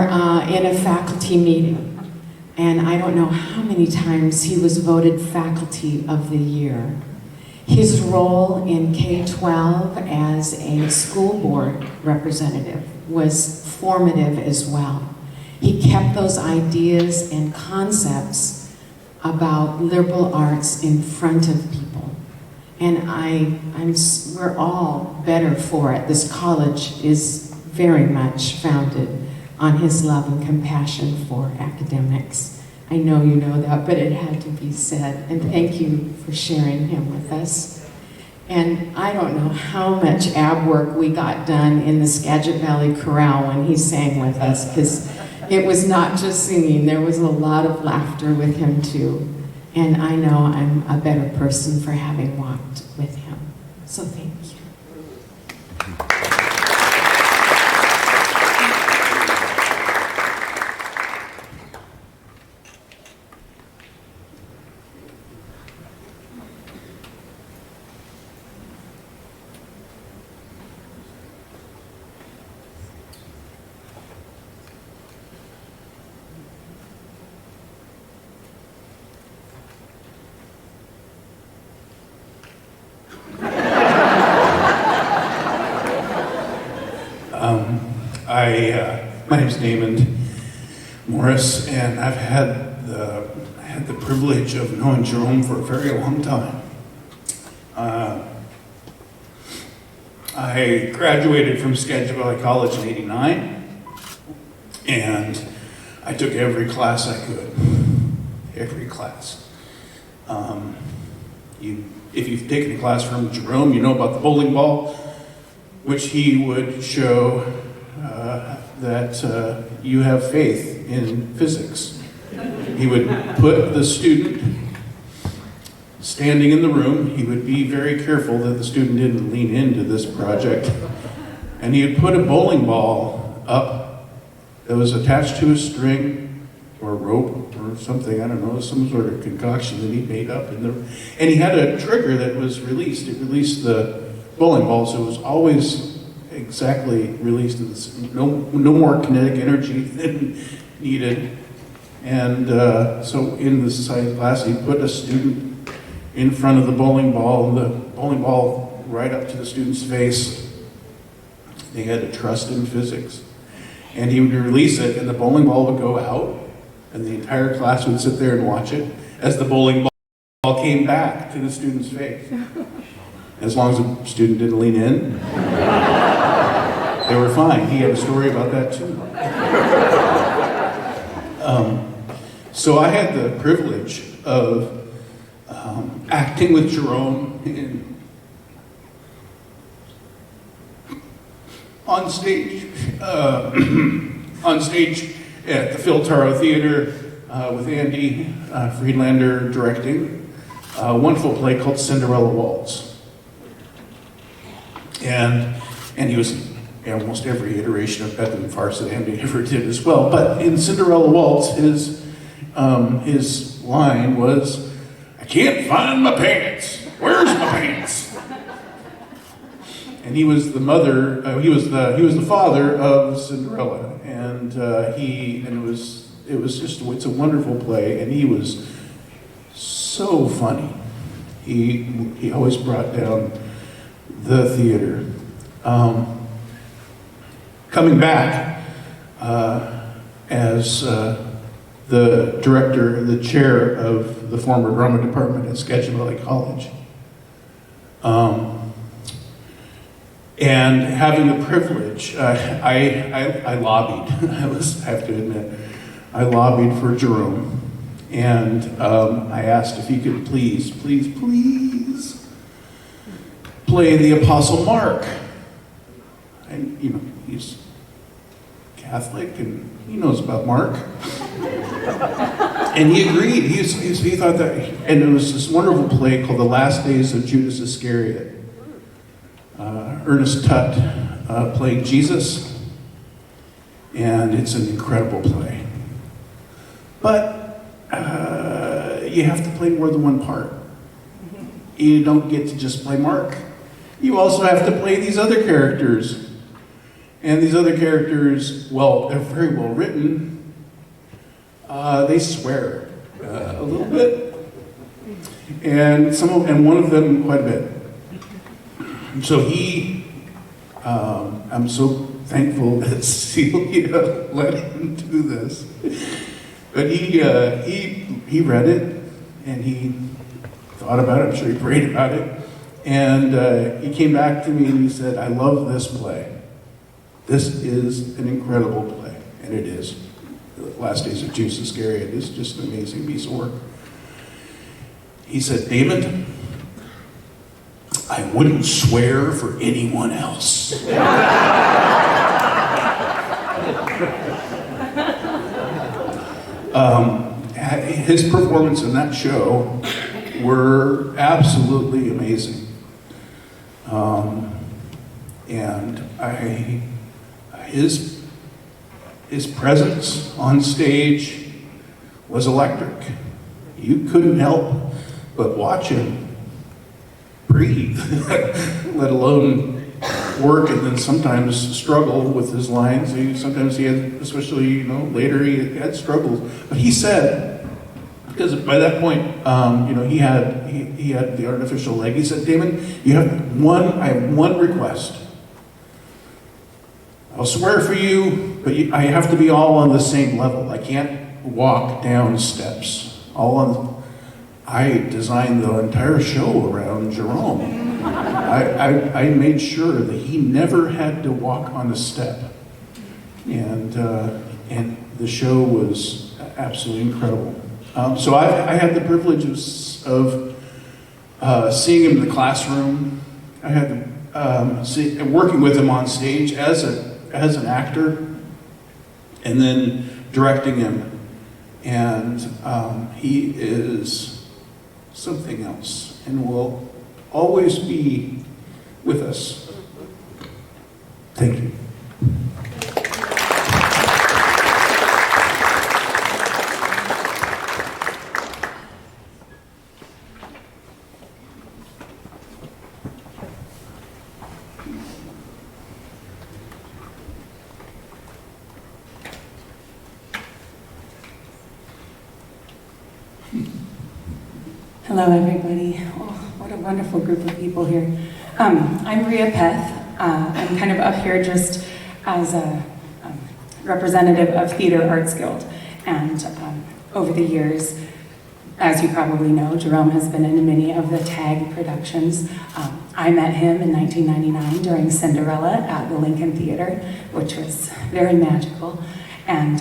in a faculty meeting. And I don't know how many times he was voted Faculty of the Year. His role in K-12 as a school board representative was formative as well. He kept those ideas and concepts about liberal arts in front of people. And we're all better for it. This college is very much founded on his love and compassion for academics. I know you know that, but it had to be said. And thank you for sharing him with us. And I don't know how much ab work we got done in the Skagit Valley Chorale when he sang with us, because it was not just singing. There was a lot of laughter with him too. And I know I'm a better person for having walked with him. So thank you. My name's Damon Morris, and I had the privilege of knowing Jerome for a very long time. I graduated from Skagit Valley College in '89, and I took every class I could. Every class. If you've taken a class from Jerome, you know about the bowling ball, which he would show that you have faith in physics. He would put the student standing in the room. He would be very careful that the student didn't lean into this project. And he would put a bowling ball up that was attached to a string or a rope or something, I don't know, some sort of concoction that he made up. And he had a trigger that was released. It released the bowling ball, so it was always exactly released. No more kinetic energy than needed. And so in the science class, he put a student in front of the bowling ball, and the bowling ball right up to the student's face. They had to trust in physics. And he would release it, and the bowling ball would go out, and the entire class would sit there and watch it as the bowling ball came back to the student's face. As long as the student didn't lean in, they were fine. He had a story about that too. So I had the privilege of acting with Jerome on stage at the Phil Taro Theater with Andy Friedlander directing a wonderful play called Cinderella Waltz. And he was in almost every iteration of Beth and Farce that Andy ever did as well. But in Cinderella Waltz, his line was, "I can't find my pants. Where's my pants?" And he was the the father of Cinderella, and it's a wonderful play, and he was so funny. He always brought down the theater. Coming back as the director, the chair of the former drama department at Skagit Valley College. And having the privilege, I lobbied, I have to admit, I lobbied for Jerome. And I asked if he could please play the Apostle Mark. And, he's Catholic and he knows about Mark. And he agreed. He thought that, and it was this wonderful play called The Last Days of Judas Iscariot. Ernest Tutt played Jesus, and it's an incredible play. But you have to play more than one part. You don't get to just play Mark. You also have to play these other characters. And these other characters, well, they're very well written. They swear a little bit, and one of them quite a bit. So I'm so thankful that Celia let him do this. But he read it, and he thought about it. I'm sure he prayed about it, and he came back to me and he said, "I love this play. This is an incredible play," and it is. The Last Days of Judas Iscariot is just an amazing piece of work. He said, "David, I wouldn't swear for anyone else." His performance in that show were absolutely amazing. And his presence on stage was electric. You couldn't help but watch him breathe, let alone work, and then sometimes struggle with his lines. Sometimes he had, especially later, he had struggles. But he said, because by that point, he had the artificial leg. He said, "Damon, I have one request. I'll swear for you, but I have to be all on the same level. I can't walk down steps. I designed the entire show around Jerome. I made sure that he never had to walk on a step. And the show was absolutely incredible. So I had the privilege of seeing him in the classroom. I had working with him on stage as an actor, and then directing him. And he is something else, and will always be with us. Thank you. Hello, everybody. Oh, what a wonderful group of people here. I'm Rhea Peth. I'm kind of up here just as a representative of Theater Arts Guild. And over the years, as you probably know, Jerome has been in many of the TAG productions. I met him in 1999 during Cinderella at the Lincoln Theater, which was very magical. And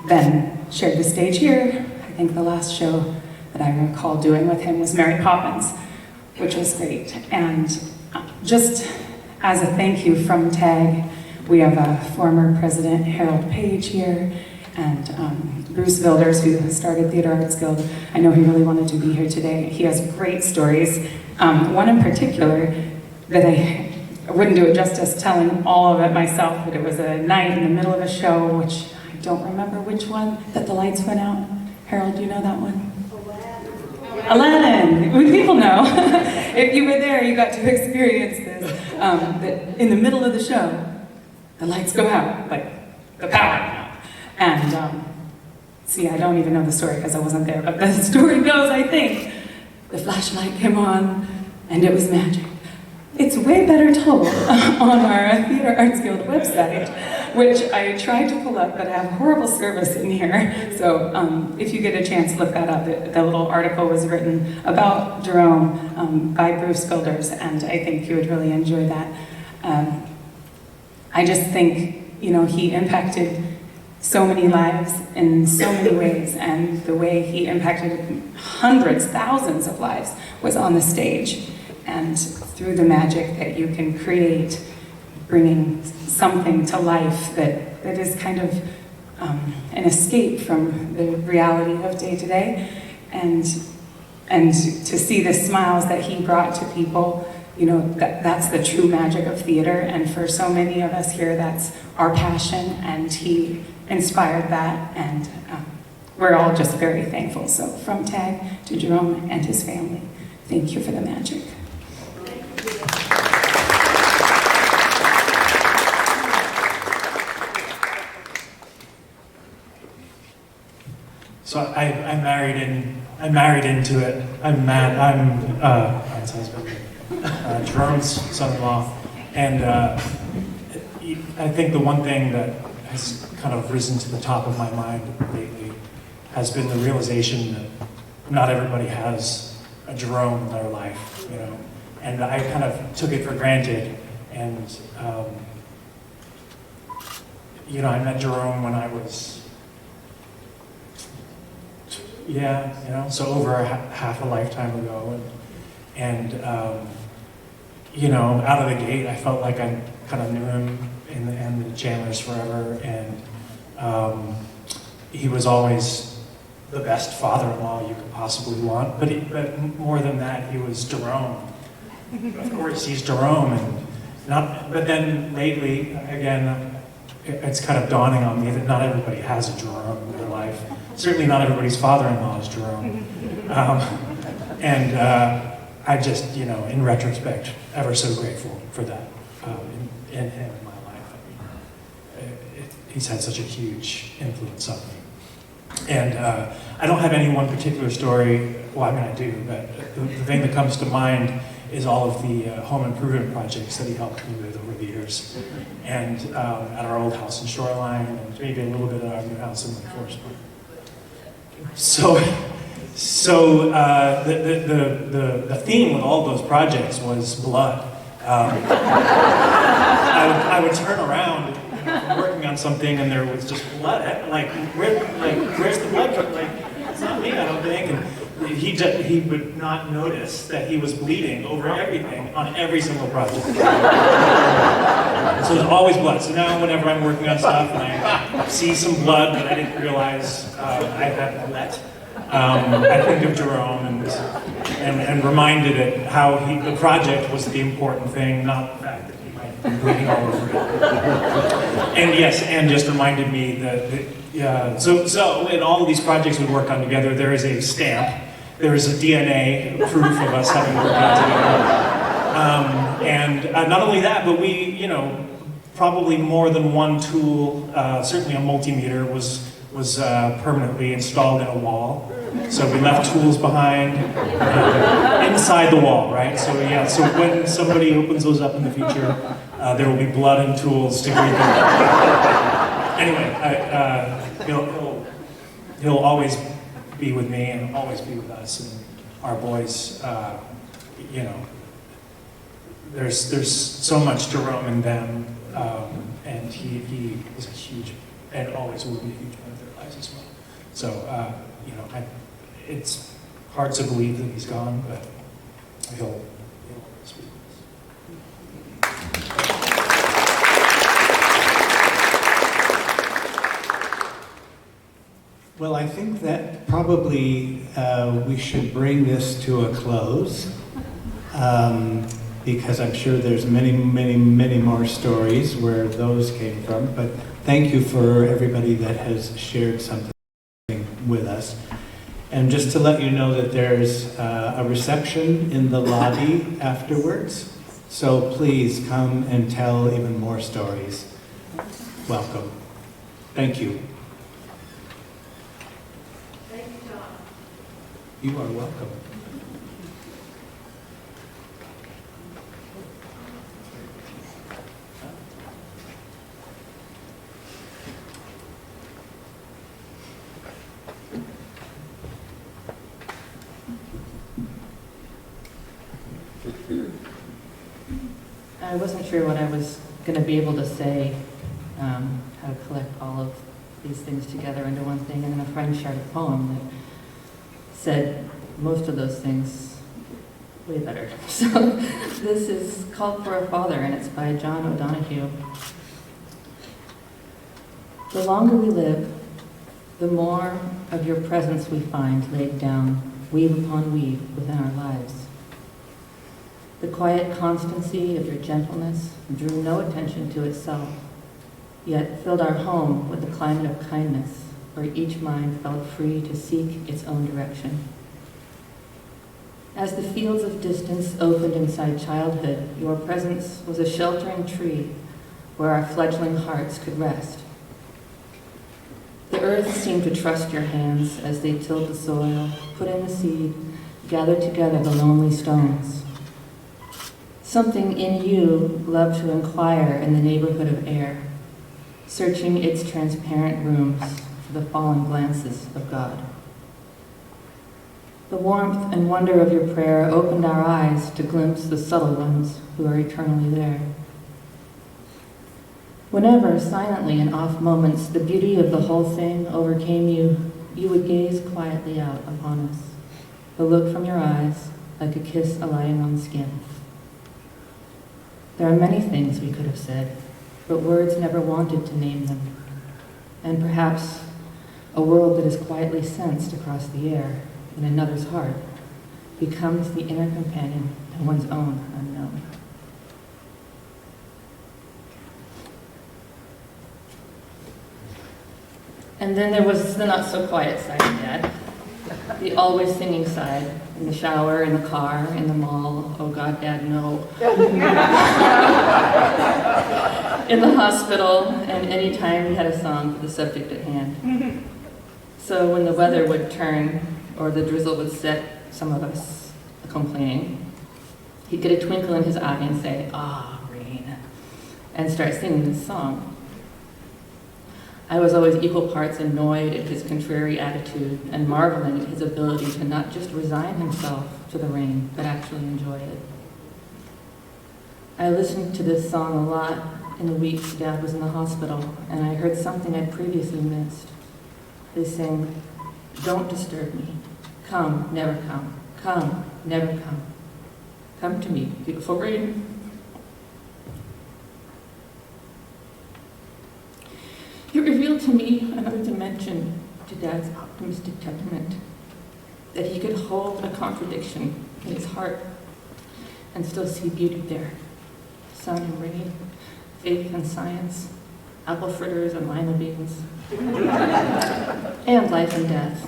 then shared the stage here. I think the last show that I recall doing with him was Mary Poppins, which was great. And just as a thank you from TAG, we have a former president, Harold Page, here, and Bruce Wilders, who started Theater Arts Guild. I know he really wanted to be here today. He has great stories. One in particular that I wouldn't do it justice telling all of it myself, but it was a night in the middle of a show, which I don't remember which one, that the lights went out. Harold, do you know that one? Aladdin. People know. If you were there, you got to experience this. That in the middle of the show, the lights go out, like the power went out. And see, I don't even know the story because I wasn't there, but the story goes, I think, the flashlight came on and it was magic. It's way better told on our Theater Arts Guild website, which I tried to pull up, but I have horrible service in here. So if you get a chance, look that up. The little article was written about Jerome by Bruce Wilders, and I think you would really enjoy that. I just think, he impacted so many lives in so many ways, and the way he impacted hundreds, thousands of lives was on the stage. And through the magic that you can create, bringing something to life that is kind of an escape from the reality of day to day, and to see the smiles that he brought to people, that's the true magic of theater. And for so many of us here, that's our passion, and he inspired that, and we're all just very thankful. So from TAG to Jerome and his family, thank you for the magic. So I'm married into it. I'm Matt. I'm Ryan's husband, Jerome's son-in-law, and I think the one thing that has kind of risen to the top of my mind lately has been the realization that not everybody has a Jerome in their life, and I kind of took it for granted. And I met Jerome when I was, so over half a lifetime ago, and out of the gate, I felt like I kind of knew him in the Chandlers forever, and he was always the best father-in-law you could possibly want. But more than that, he was Jerome. Of course, he's Jerome, but then lately, again, it's kind of dawning on me that not everybody has a Jerome in their life. Certainly not everybody's father-in-law is Jerome. I just, in retrospect, ever so grateful for that in him in my life. I mean, he's had such a huge influence on me. And I don't have any one particular story. Well, I mean, I do, but the thing that comes to mind is all of the home improvement projects that he helped me with over the years. And at our old house in Shoreline, and maybe a little bit at our new house in Lake Forest Park. So the theme with all those projects was blood. I would turn around, working on something, and there was just blood. Where's the blood? It's not me, I don't think. And he would not notice that he was bleeding over everything on every single project. So there's always blood. So now whenever I'm working on stuff and I see some blood that I didn't realize I had let, I think of Jerome and reminded it how the project was the important thing, not the fact that he might be bleeding all over it. And yes, and just reminded me that so in all of these projects we work on together, there is a stamp. There is a DNA proof of us having worked on together. And not only that, but we, probably more than one tool, certainly a multimeter was permanently installed in a wall. So we left tools behind inside the wall, right? So yeah, so when somebody opens those up in the future, there will be blood and tools to greet them. Anyway, he'll always be with me and always be with us and our boys. There's so much Jerome in them, and he was a huge, and always will be a huge part of their lives as well. So it's hard to believe that he's gone, but he'll always be with us. Well, I think that probably we should bring this to a close, because I'm sure there's many, many, many more stories where those came from. But thank you for everybody that has shared something with us. And just to let you know that there's a reception in the lobby afterwards. So please come and tell even more stories. Welcome. Thank you. Thank you, John. You are welcome. I wasn't sure what I was going to be able to say, how to collect all of these things together into one thing, and then a friend shared a poem that said most of those things way better. So this is called For a Father, and it's by John O'Donohue. The longer we live, the more of your presence we find laid down, weave upon weave within our lives. The quiet constancy of your gentleness drew no attention to itself, yet filled our home with a climate of kindness where each mind felt free to seek its own direction. As the fields of distance opened inside childhood, your presence was a sheltering tree where our fledgling hearts could rest. The earth seemed to trust your hands as they tilled the soil, put in the seed, gathered together the lonely stones. Something in you loved to inquire in the neighborhood of air, searching its transparent rooms for the fallen glances of God. The warmth and wonder of your prayer opened our eyes to glimpse the subtle ones who are eternally there. Whenever, silently in off moments, the beauty of the whole thing overcame you, you would gaze quietly out upon us, the look from your eyes like a kiss alighting on skin. There are many things we could have said, but words never wanted to name them. And perhaps a world that is quietly sensed across the air in another's heart becomes the inner companion in one's own unknown. And then there was the not-so-quiet side of Dad, the always singing side, in the shower, in the car, in the mall, oh God, Dad, no. In the hospital, and any time he had a song for the subject at hand. So when the weather would turn, or the drizzle would set some of us complaining, he'd get a twinkle in his eye and say, "Ah, rain," and start singing this song. I was always equal parts annoyed at his contrary attitude and marveling at his ability to not just resign himself to the rain, but actually enjoy it. I listened to this song a lot in the weeks Dad was in the hospital, and I heard something I'd previously missed. They sang, "Don't disturb me. Come, never come. Come, never come. Come to me, beautiful rain." It revealed to me another dimension to Dad's optimistic temperament, that he could hold a contradiction in his heart and still see beauty there. Sun and rain, faith and science, apple fritters and lima beans, and life and death.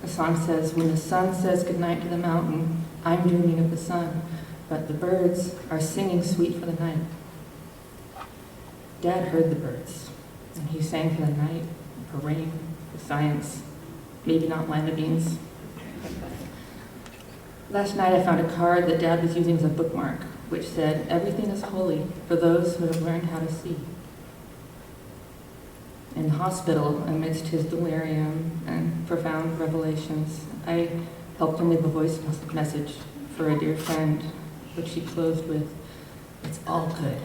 The song says, "When the sun says goodnight to the mountain, I'm dreaming of the sun, but the birds are singing sweet for the night." Dad heard the birds, and he sang for the night, for rain, for science, maybe not lima beans. Last night I found a card that Dad was using as a bookmark, which said, "Everything is holy for those who have learned how to see." In the hospital, amidst his delirium and profound revelations, I helped him leave a voice message for a dear friend, which he closed with, "It's all good."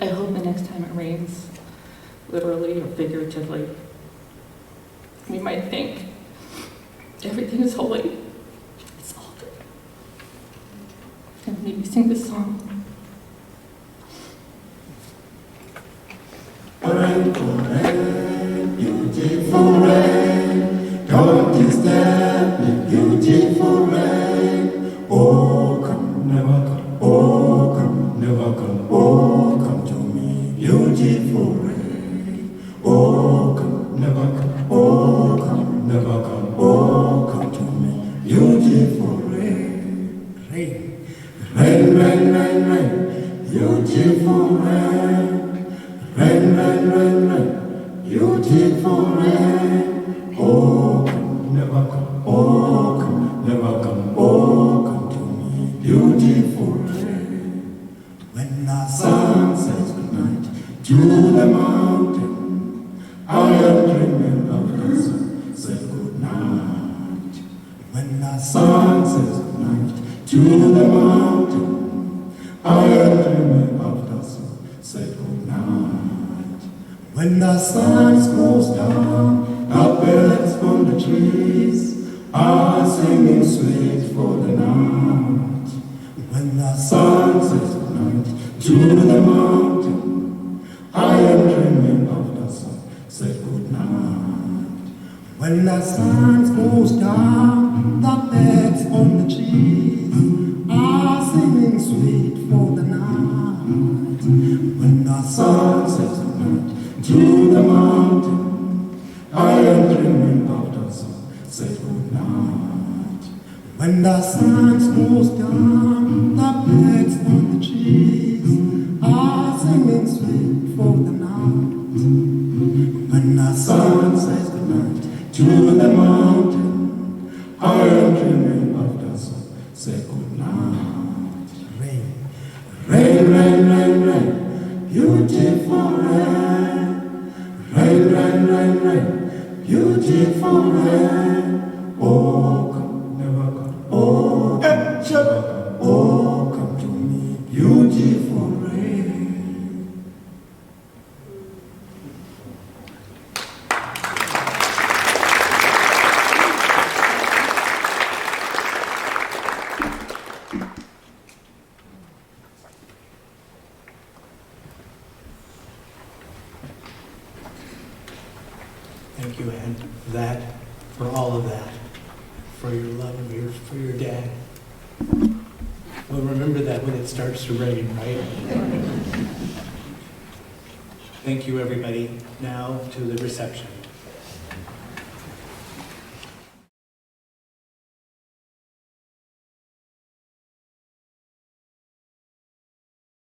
I hope the next time it rains, literally or figuratively, we might think, everything is holy. It's all good. And maybe sing this song. Rain, rain, beautiful rain, don't you step in beautiful rain. Oh, come, never come, oh, come, never come, oh, come to me, beautiful rain. Oh, come, never come, oh, come, never come, oh, come to me, beautiful rain. Rain, rain, rain, rain, rain, beautiful rain. Rain, rain, rain, rain, beautiful rain. Oh, come, never come, oh, come, never come, oh, come to me, beautiful rain. When the sun says goodnight to the mountain, I am dreaming of the sun, say goodnight. When the sun says goodnight to the mountain, I am dreaming of the sun, say goodnight. When the sun goes down, the birds on the trees are singing sweet for the night. When the sun says goodnight to the mountain, I am dreaming of the sun, say goodnight. When the sun goes down, the birds on the trees are singing sweet for the night. When the sun says goodnight to the mountain, I am dreaming of the sun, say goodnight. When the sun goes down, the birds on the trees are singing sweet for the night. When the sun says goodnight to the mountain, I am dreaming of the sun, say goodnight. Rain, rain, rain, rain, rain, beautiful rain. Rain, rain, rain, rain, beautiful rain. Oh, come, never come, oh, never come, oh, come to me, beautiful rain. Thank you, Anne, for all of that, for your love for your dad. We'll remember that when it starts to rain, right? Thank you, everybody. Now to the reception.